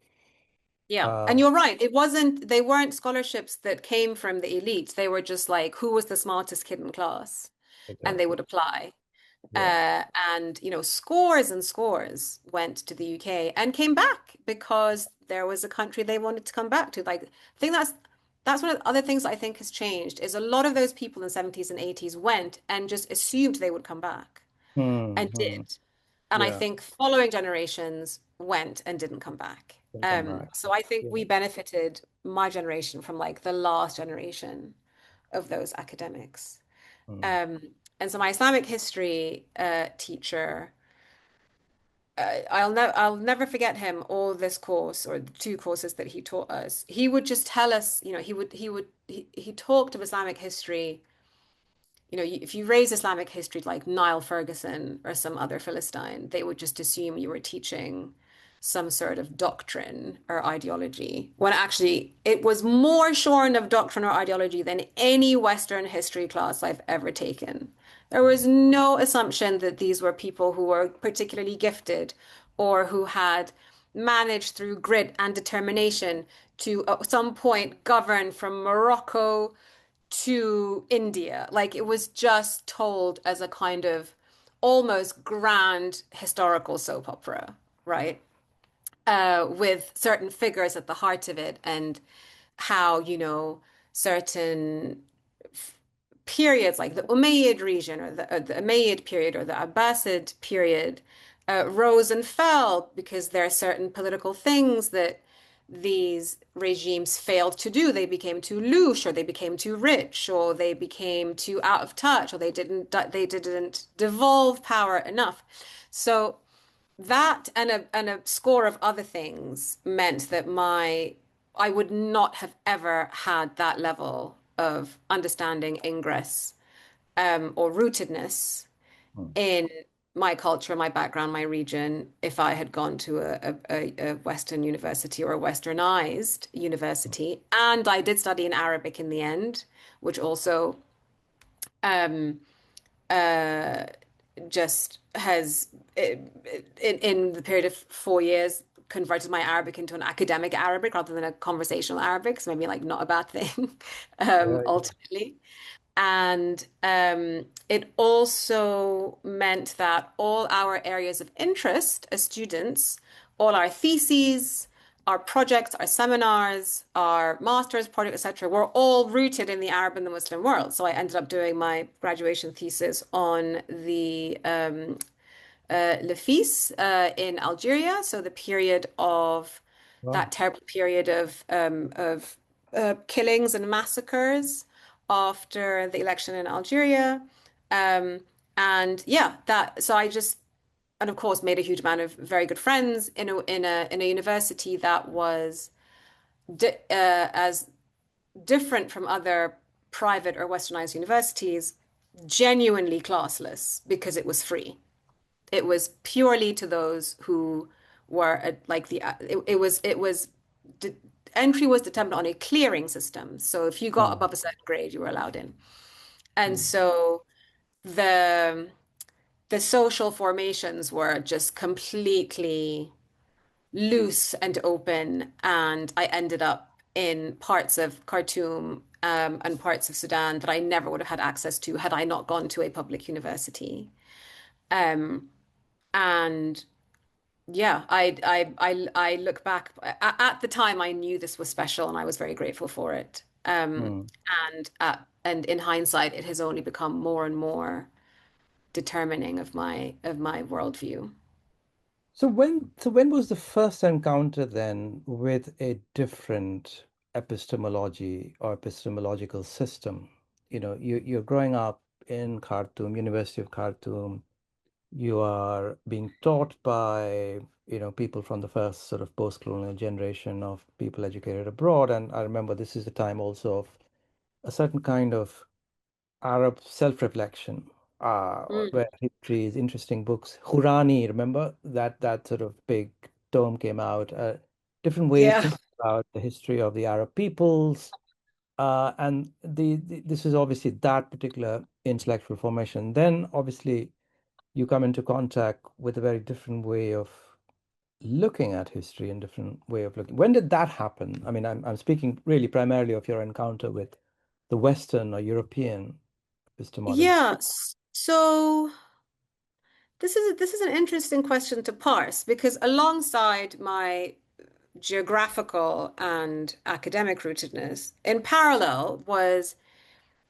Yeah. And Uh, you're right. They weren't scholarships that came from the elite. They were just like, who was the smartest kid in class? And they exactly. would apply. Yeah. And, scores and scores went to the UK and came back because there was a country they wanted to come back to. Like, I think that's one of the other things I think has changed is a lot of those people in the 70s and 80s went and just assumed they would come back and Hmm. did. And I Yeah. think following generations went and didn't come back. Can come back. So I think Yeah. we benefited, my generation, from like the last generation of those academics. Hmm. Um, and so my Islamic history teacher, I'll never forget him or this course or the two courses that he taught us. He would just tell us, he talked of Islamic history if you raise Islamic history like Niall Ferguson or some other Philistine, they would just assume you were teaching some sort of doctrine or ideology, when actually it was more shorn of doctrine or ideology than any Western history class I've ever taken. There was no assumption that these were people who were particularly gifted or who had managed through grit and determination to at some point govern from Morocco to India. Like it was just told as a kind of almost grand historical soap opera, right? With certain figures at the heart of it and how, certain periods like the Umayyad region or the Umayyad period or the Abbasid period rose and fell because there are certain political things that these regimes failed to do. They became too loose, or they became too rich, or they became too out of touch, or they didn't devolve power enough. So that and a score of other things meant that I would not have ever had that level of understanding ingress or rootedness Mm. in my culture, my background, my region, if I had gone to a Western university or a Westernized university. And I did study in Arabic in the end, which also um, uh, just has, in the period of 4 years, converted my Arabic into an academic Arabic rather than a conversational Arabic. So maybe like not a bad thing, Yeah, ultimately. And it also meant that all our areas of interest as students, all our theses, our projects, our seminars, our master's project, etc., were all rooted in the Arab and the Muslim world. So I ended up doing my graduation thesis on the Le Fils in Algeria. So the period of wow. that terrible period of killings and massacres after the election in Algeria. Um, and yeah, that so I just and of course made a huge amount of very good friends in a university that was as different from other private or westernized universities, genuinely classless because it was free. It was purely to those who were like it was de entry was determined on a clearing system. So if you got Mm. above a certain grade, you were allowed in. And Mm. so the the social formations were just completely loose and open, and I ended up in parts of Khartoum and parts of Sudan that I never would have had access to had I not gone to a public university. Um, and yeah, I look back at the time I knew this was special and I was very grateful for it. Mm. And in hindsight, it has only become more and more determining of my worldview. So when was the first encounter then with a different epistemology or epistemological system? You're growing up in Khartoum, University of Khartoum. You are being taught by, people from the first sort of post-colonial generation of people educated abroad. And I remember this is the time also of a certain kind of Arab self-reflection, Mm. where history is interesting books. Hurani, remember that sort of big tome came out. Different ways to Yeah. think about the history of the Arab peoples, and this is obviously that particular intellectual formation. Then obviously you come into contact with a very different way of looking at history and different way of looking. When did that happen? I mean, I'm speaking really primarily of your encounter with the Western or European epistemology. Yeah. So this is an interesting question to parse because alongside my geographical and academic rootedness, in parallel was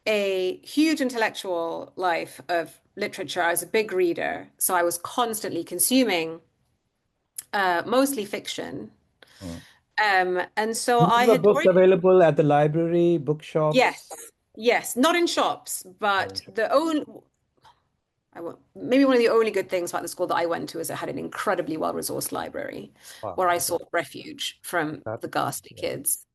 a huge intellectual life of literature. I was a big reader, so I was constantly consuming mostly fiction. Mm. And so These I were had books already, available at the library, yes, bookshops. yes, not in shops, Not but in shop. the only maybe one of the only good things about the school that I went to is it had an incredibly well-resourced library Wow, where I okay. sought refuge from That, the ghastly yeah. kids.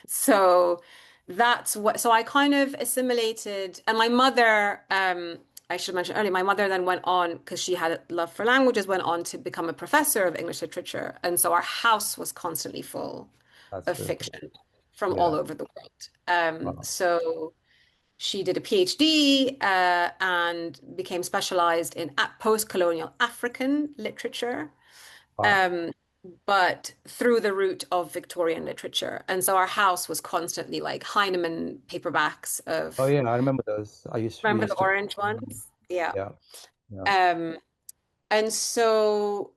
So that's what, so I kind of assimilated, and my mother, I should mention earlier, my mother then went on, because she had a love for languages, went on to become a professor of English literature. And so our house was constantly full That's of really cool. fiction from all Yeah. over the world. Wow. So she did a PhD and became specialized in post-colonial African literature. Wow. Um, but through the route of Victorian literature. And so our house was constantly like Heinemann paperbacks Oh of, yeah, I remember those. We remember the used to. orange ones? Yeah. Yeah. Yeah. Um, and so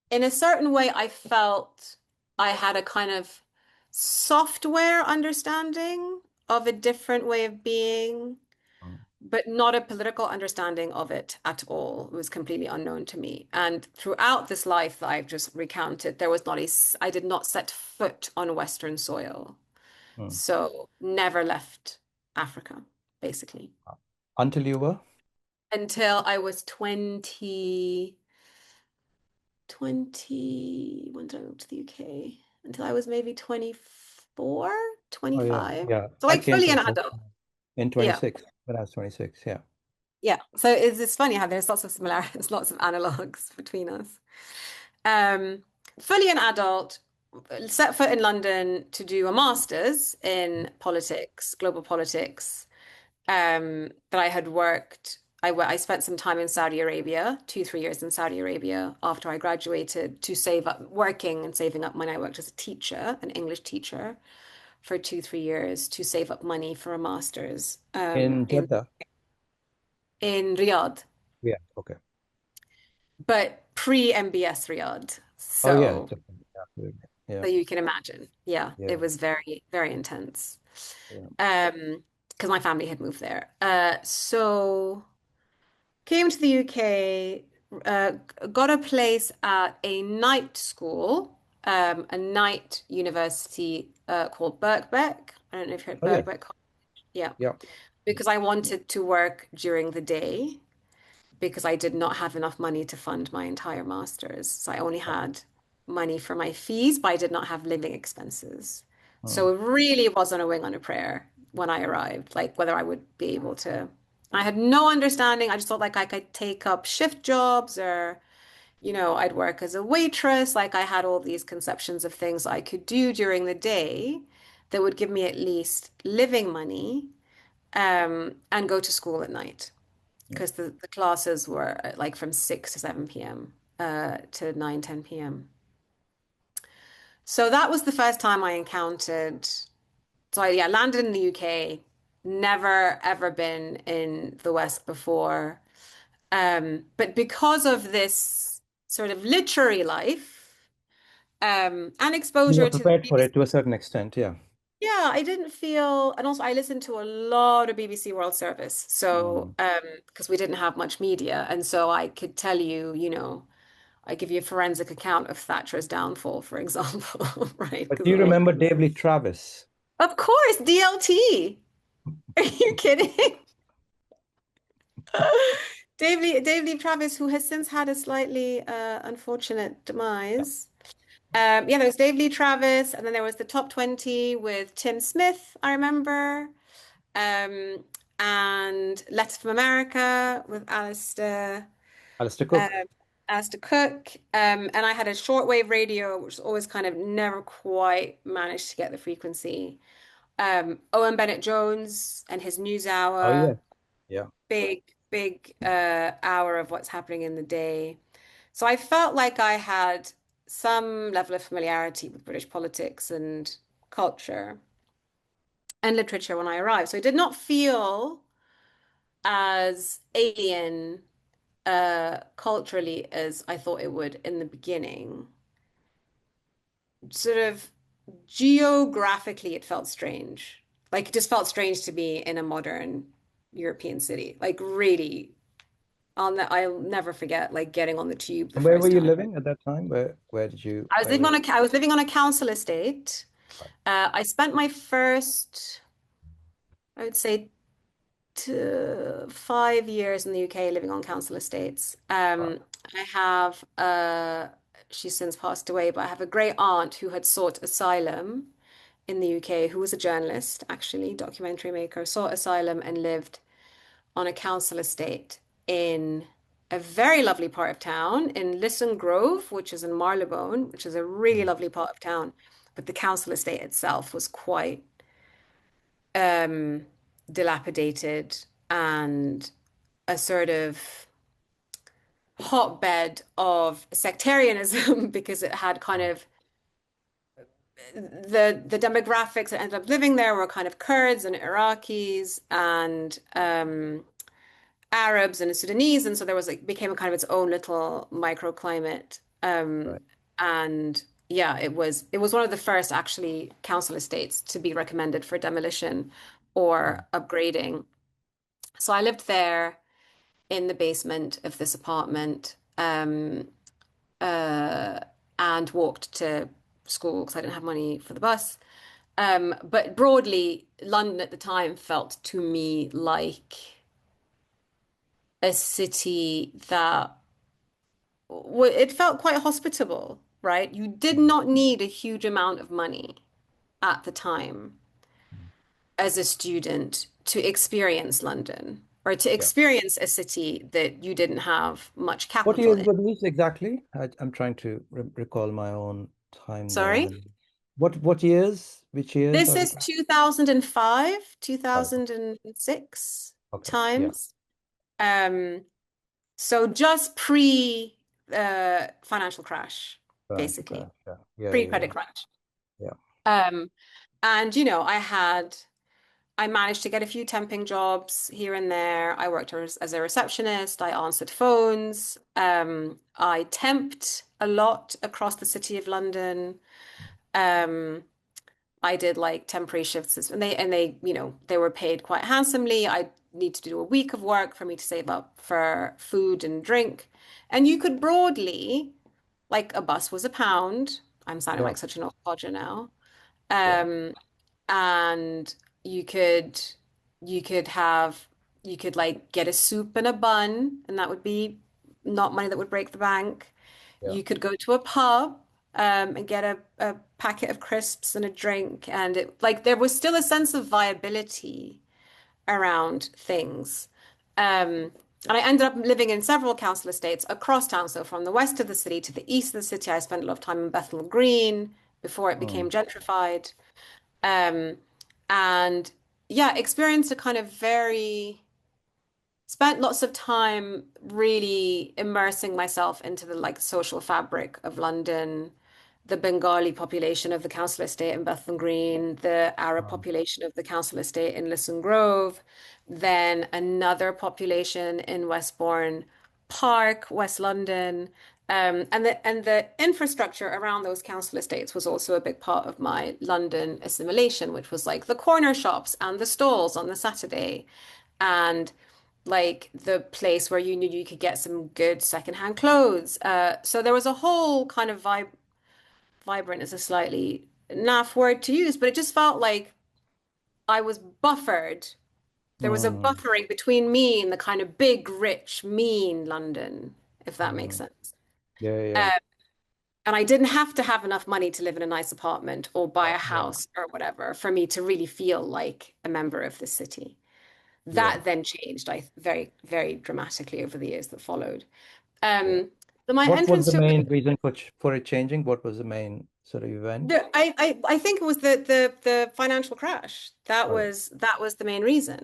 in a certain way, I felt I had a kind of software understanding of a different way of being, Mm, but not a political understanding of it at all. It was completely unknown to me. And throughout this life that I've just recounted, there was not I did not set foot on Western soil. mm. So never left Africa, basically, Until you were? until I was 20. When did I move to the UK? Until I was maybe 24, Oh yeah, 25. yeah. So I like came fully to an America adult. in Yeah. 26 when I was 26. Yeah. Yeah. So it's funny how there's lots of similarities, lots of analogs between us. Um, fully an adult, set foot in London to do a master's in politics, global politics. That I had worked. I spent some time in Saudi Arabia, 2, 3 years in Saudi Arabia after I graduated to save up, working and saving up money. I worked as a teacher, an English teacher, for 2, 3 years to save up money for a master's In Jeddah. in Riyadh, Yeah. Okay. but pre-MBS Riyadh. Oh yeah, So, definitely. Absolutely. Yeah. so you can imagine. Yeah, Yeah. it was very, very intense. Yeah. Because my family had moved there. So came to the UK, uh, got a place at a night school, a night university called Birkbeck. I don't know if you've heard Oh yeah. Birkbeck. Yeah, Yeah. because I wanted to work during the day because I did not have enough money to fund my entire master's. So I only had money for my fees, but I did not have living expenses. Mm, So it really was on a wing on a prayer when I arrived, like whether I would be able to. I had no understanding. I just thought like I could take up shift jobs or, I'd work as a waitress. Like I had all these conceptions of things I could do during the day that would give me at least living money, and go to school at night mm. because the classes were like from 6 to 7 p.m. To 9, 10 p.m. So that was the first time I encountered. So I, yeah, landed in the UK, never ever been in the West before. But because of this sort of literary life, and You exposure were to the prepared for BBC. it to a certain extent. Yeah. Yeah, I didn't feel, and also I listened to a lot of BBC World Service. So, Mm. because we didn't have much media, and so I could tell you, I give you a forensic account of Thatcher's downfall, for example, right? But Because do you all, remember Dave Lee Travis? of course, DLT. Are you kidding? Dave Lee Travis, who has since had a slightly unfortunate Yeah. demise. Yeah, there was Dave Lee Travis, and then there was the top 20 with Tim Smith, I remember. Um, and Letter from America with Alistair um, Cook. Alistair Cook. And I had a shortwave radio, which always kind of never quite managed to get the frequency. Owen Bennett Jones and his news Oh hour, yeah. Yeah. big, big hour of what's happening in the day. So I felt like I had some level of familiarity with British politics and culture and literature when I arrived. So I did not feel as alien culturally as I thought it would in the beginning. Sort of geographically, it felt strange. Like it just felt strange to be in a modern European city. Like really, I'll never forget like getting on the tube the And where were first you time. living at that time? Where did you where were you? I was living on a council estate. Right. I spent my first, I would say, to 5 years in the UK living on council estates. Right. I have she's since passed away, but I have a great aunt who had sought asylum in the UK who was a journalist, actually, documentary maker, sought asylum and lived on a council estate in a very lovely part of town in Lisson Grove, which is in Marylebone, which is a really Mm. lovely part of town. But the council estate itself was quite um, dilapidated and a sort of hotbed of sectarianism because it had kind Oh, of the demographics that ended up living there were kind of Kurds and Iraqis and Arabs and Sudanese, and so there was like became a kind of its own little microclimate. right. And yeah, it was one of the first actually council estates to be recommended for demolition Mm. or upgrading. So I lived there in the basement of this apartment, uh, and walked to school because I didn't have money for the bus. But broadly, London at the time felt to me like a city that it felt quite hospitable, right? You did Mm. not need a huge amount of money at the time Mm. as a student to experience London or to Yeah. experience a city that you didn't have much What capital years in. were these exactly? I'm trying to re recall my own time there. Sorry? And what years? Which years This are we is talking 2005, about? 2006 Okay. Yeah. times. Um, so just pre financial crash, Financial basically, crash. Yeah. Yeah. pre Yeah. credit Yeah. crunch. Yeah. Um, and I managed to get a few temping jobs here and there. I worked as a receptionist. I answered phones. I temped a lot across the city of London. Um, I did like temporary shifts, and they were paid quite handsomely. I need to do a week of work for me to save up for food and drink. And you could broadly, like a bus was £1. I'm sounding Yeah. like such an old codger now. Yeah. Um, and you could you could have you could like get a soup and a bun, and that would be not money that would break the bank. Yeah. You could go to a pub and get a packet of crisps and a drink, and it like there was still a sense of viability around things. Um, and I ended up living in several council estates across town. So from the west of the city to the east of the city, I spent a lot of time in Bethnal Green before it became Mm. gentrified. Um, and yeah, experienced a kind of very, spent lots of time really immersing myself into the like social fabric of London, the Bengali population of the council estate in Bethnal Green, the Arab Um, population of the council estate in Lisson Grove, then another population in Westbourne Park, West London. And the infrastructure around those council estates was also a big part of my London assimilation, which was like the corner shops and the stalls on the Saturday, and like the place where you knew you could get some good secondhand clothes. So there was a whole kind of vibrant is a slightly naff word to use, but it just felt like I was buffered. There was a mm. buffering between me and the kind of big, rich, mean London, if that makes Mm. sense. Yeah. Yeah. Uh, and I didn't have to have enough money to live in a nice apartment or buy Yeah. a Yeah. house or whatever for me to really feel like a member of the city. Yeah. That then changed, very, very dramatically over the years that followed. Yeah. So my What was entrance the to it was main reason for it changing? What was the main sort of event? I think it was the financial crash. That Oh, yeah. was that was the main reason.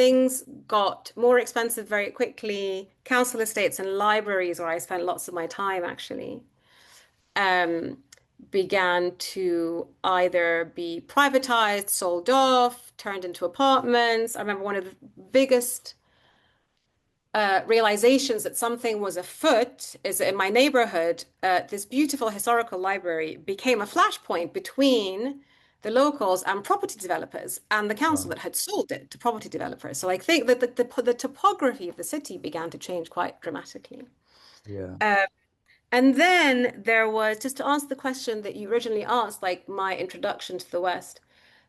Things got more expensive very quickly. Council estates and libraries, where I spent lots of my time actually, um, began to either be privatized, sold off, turned into apartments. I remember one of the biggest realizations that something was afoot is that in my neighborhood, this beautiful historical library became a flashpoint between the locals and property developers and the council Wow. that had sold it to property developers. So I think that the topography of the city began to change quite dramatically. Yeah. Uh, and then there was, just to answer the question that you originally asked, like my introduction to the West.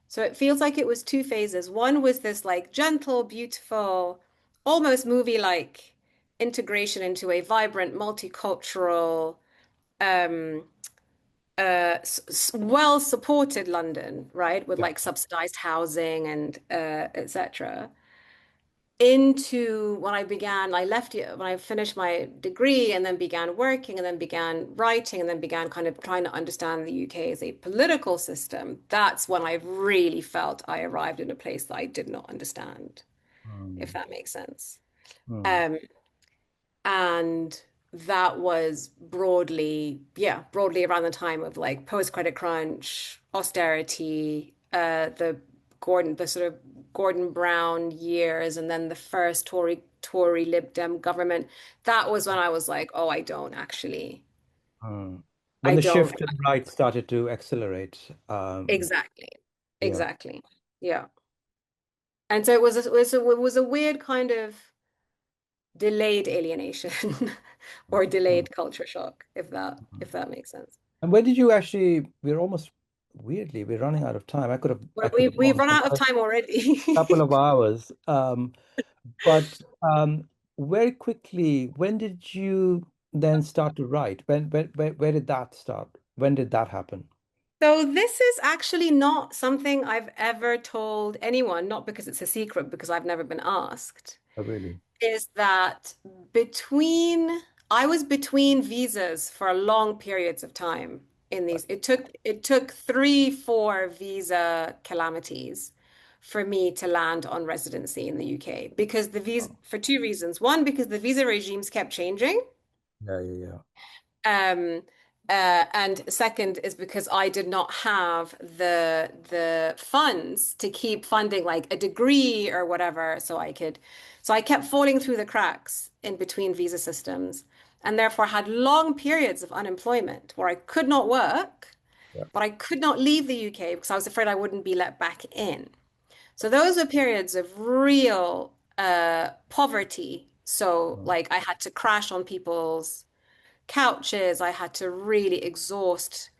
So it feels like it was two phases. One was this like gentle, beautiful, almost movie-like integration into a vibrant, multicultural, um, well supported London, right, with Yeah. like subsidized housing and etc. Into when I began, I left when I finished my degree and then began working and then began writing and then began kind of trying to understand the UK as a political system. That's when I really felt I arrived in a place that I did not understand, if Mm, that makes sense. mm, Um, and that was broadly, yeah, broadly around the time of like post-credit crunch, austerity, the sort of Gordon Brown years, and then the first Tory Lib Dem government. That was when I was like, oh, mm. When I the don't shift to the right started to accelerate, exactly, yeah. exactly, yeah. And so it was a weird kind of delayed alienation or Mm. delayed culture shock, if that makes sense. And when did you actually? We're almost weirdly, we're running out of time. I Well, could we've go we've on run for out of a time already. couple of hours. But very quickly, when did you then start to write? Where did that start? When did that happen? So this is actually not something I've ever told anyone, not because it's a secret, because I've never been asked. Oh, really? Is that between I was between visas for long periods of time in these. It took 3, 4 visa calamities for me to land on residency in the UK because the visa Oh, for two reasons. One, because the visa regimes kept changing. yeah, yeah, yeah. Um, and second is because I did not have the funds to keep funding like a degree or whatever, so I kept falling through the cracks in between visa systems, and therefore had long periods of unemployment where I could not work, Yeah. but I could not leave the UK because I was afraid I wouldn't be let back in. So those were periods of real poverty. So Mm, like I had to crash on people's couches. I had to really exhaust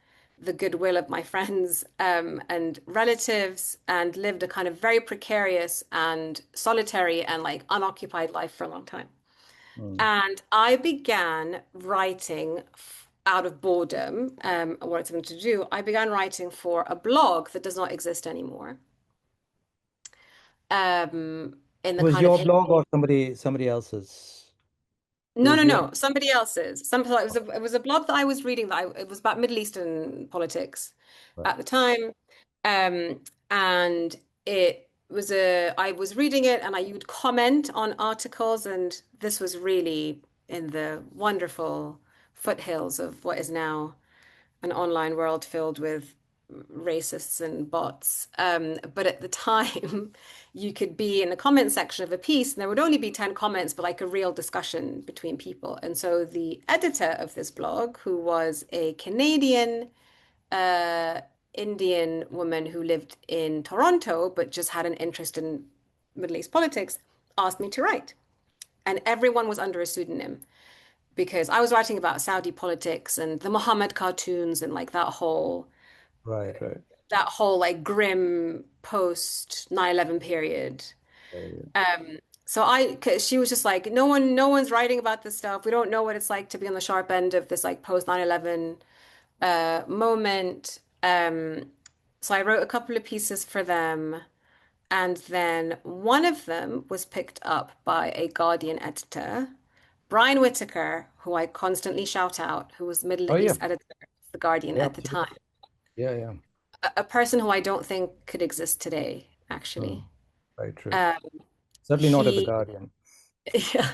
the goodwill of my friends and relatives and lived a kind of very precarious and solitary and like unoccupied life for a long time. mm. And I began writing out of boredom. I wanted something to do. I began writing for a blog that does not exist anymore. In It the was kind of your blog or somebody else's? It No, was no, your no. Somebody else's. It was a blog that I was reading it was about Middle Eastern politics right, at the time. Um, and I was reading it and I would comment on articles, and this was really in the wonderful foothills of what is now an online world filled with racists and bots. But at the time, you could be in the comment section of a piece, and there would only be 10 comments, but like a real discussion between people. And so the editor of this blog, who was a Canadian uh, Indian woman who lived in Toronto, but just had an interest in Middle East politics, asked me to write. And everyone was under a pseudonym because I was writing about Saudi politics and the Muhammad cartoons and like right, right. that whole like grim post 9/11 period. Yeah, So 'cause she was just like, no one's writing about this stuff. We don't know what it's like to be on the sharp end of this like post 9/11 moment. So I wrote a couple of pieces for them. And then one of them was picked up by a Guardian editor, Brian Whitaker, who I constantly shout out, who was Middle oh, yeah, East editor of The Guardian yeah, at the time. absolutely. Yeah, yeah. A person who I don't think could exist today, Mm, actually. very true. Um, Certainly not at The he, Guardian. yeah,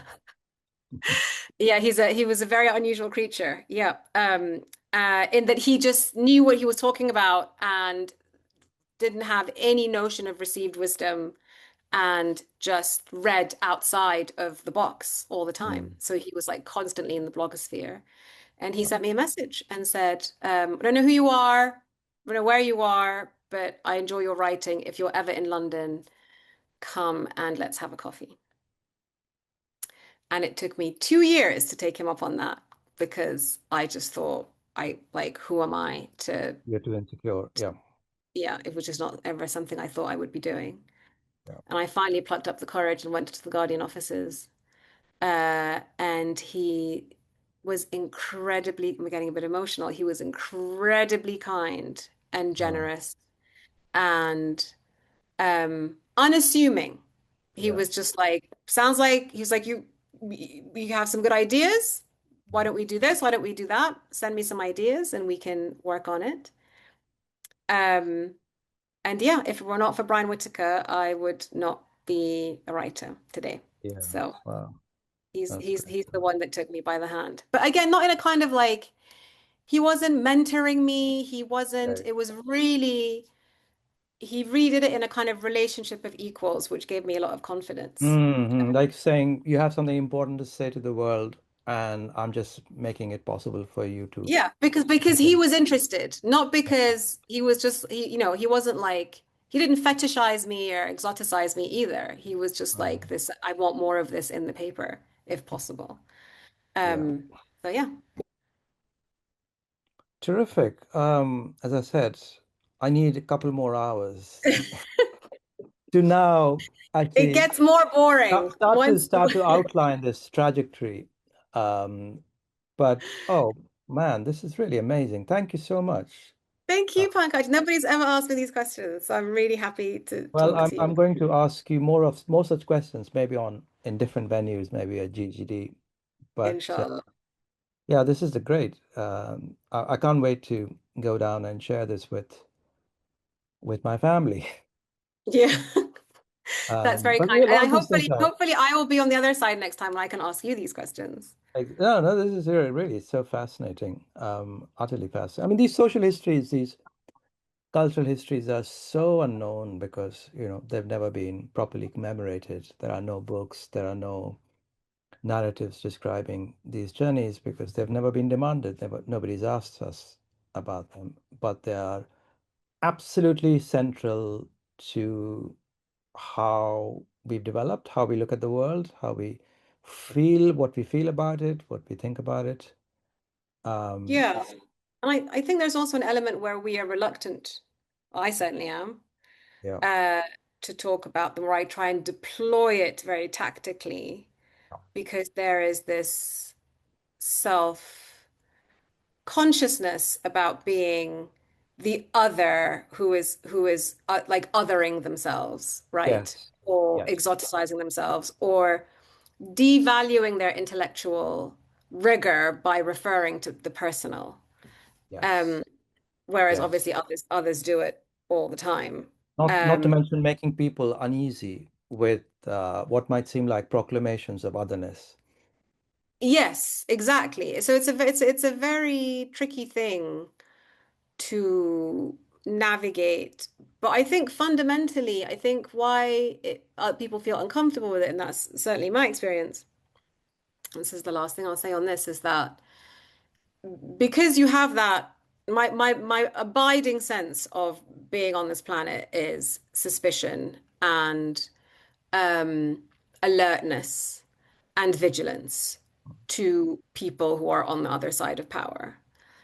yeah, he was a very unusual creature. Yeah. In that he just knew what he was talking about and didn't have any notion of received wisdom and just read outside of the box all the time. Mm, So he was like constantly in the blogosphere. And he yeah, sent me a message and said, I don't know who you are, I don't know where you are, but I enjoy your writing. If you're ever in London, come and let's have a coffee. And it took me 2 years to take him up on that because I just thought, who am I to, you're too insecure. Yeah, yeah, it was just not ever something I thought I would be doing. yeah. And I finally plucked up the courage and went to the Guardian offices. And he was incredibly, we're getting a bit emotional. He was incredibly kind and Wow. generous and unassuming. He Yeah. was just like, sounds like he's like, you have some good ideas. Why don't we do this? Why don't we do that? Send me some ideas and we can work on it. Um, and yeah, if it were not for Brian Whitaker, I would not be a writer today. Yeah. So Wow. he's That's he's great. he's the one that took me by the hand. But again, not in a kind of like he wasn't mentoring me. He wasn't, Okay. it was really he redid it in a kind of relationship of equals, which gave me a lot of confidence. Like saying you have something important to say to the world, and I'm just making it possible for you to. Yeah, because he was interested, not because he was just he wasn't like he didn't fetishize me or exoticize me either. He was just like Um, this, I want more of this in the paper if possible. yeah. So yeah. Terrific. As I said, I need a couple more hours to now It actually gets more boring once start to outline this trajectory. Um, but oh man, this is really amazing. Thank you so much. Thank Uh, you, Pankaj. Nobody's ever asked me these questions, so I'm really happy to well, talk to I'm you, going to ask you more such questions, maybe on in different venues, maybe at GGD. But inshallah. yeah, this is the great. I can't wait to go down and share this with my family. Yeah. That's very But kind. we'll And I always stay in touch. hopefully I will be on the other side next time and I can ask you these questions. No, no, this is really so fascinating. Utterly fascinating. I mean, these social histories, these cultural histories are so unknown because, they've never been properly commemorated. There are no books, there are no narratives describing these journeys because they've never been demanded. Nobody's asked us about them, but they are absolutely central to how we've developed, how we look at the world, how we feel, what we feel about it, what we think about it. Um, Yeah. And I think there's also an element where we are reluctant, I certainly am, yeah, uh, to talk about them, where I try and deploy it very tactically because there is this self consciousness about being the other who is like othering themselves, right? yes, Or yes, exoticizing themselves or devaluing their intellectual rigor by referring to the personal. yes, Um, whereas yes. obviously others do it all the time. Not to Um, mention making people uneasy with what might seem like proclamations of otherness. yes, exactly. So it's a very tricky thing to navigate. But I think fundamentally, I think why people feel uncomfortable with it, and that's certainly my experience. This is the last thing I'll say on this, is that because you have that, my abiding sense of being on this planet is suspicion and um, alertness and vigilance to people who are on the other side of power.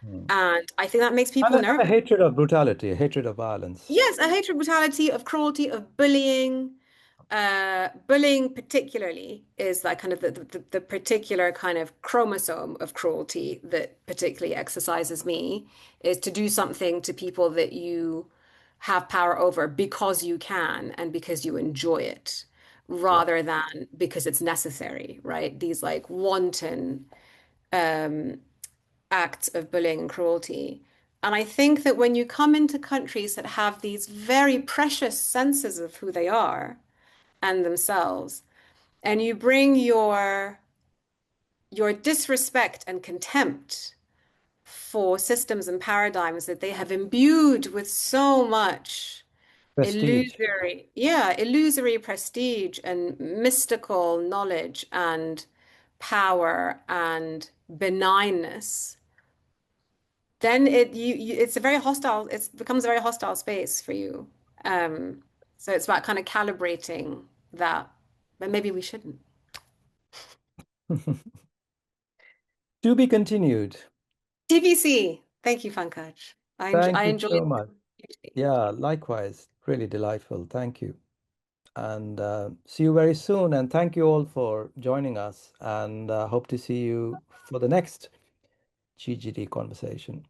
Hmm. And I think that makes And people a nervous. hatred of brutality, a hatred of violence. Yes, a hatred of brutality, of cruelty, of bullying. Bullying particularly is that kind of the particular kind of chromosome of cruelty that particularly exercises me, is to do something to people that you have power over because you can and because you enjoy it, Yeah. rather than because it's necessary, right? These like wanton acts of bullying and cruelty. And I think that when you come into countries that have these very precious senses of who they are and themselves, and you bring your disrespect and contempt for systems and paradigms that they have imbued with so much Prestige. illusory prestige and mystical knowledge and power and benignness, then it's a very hostile, it becomes a very hostile space for you. Um, so it's about kind of calibrating that, but maybe we shouldn't. To be continued. TBC. Thank you, Pankaj. I Thank you enjoyed so much. it. Yeah, likewise. Really delightful. Thank you. and see you very soon. And thank you all for joining us, and hope to see you for the next GGD conversation.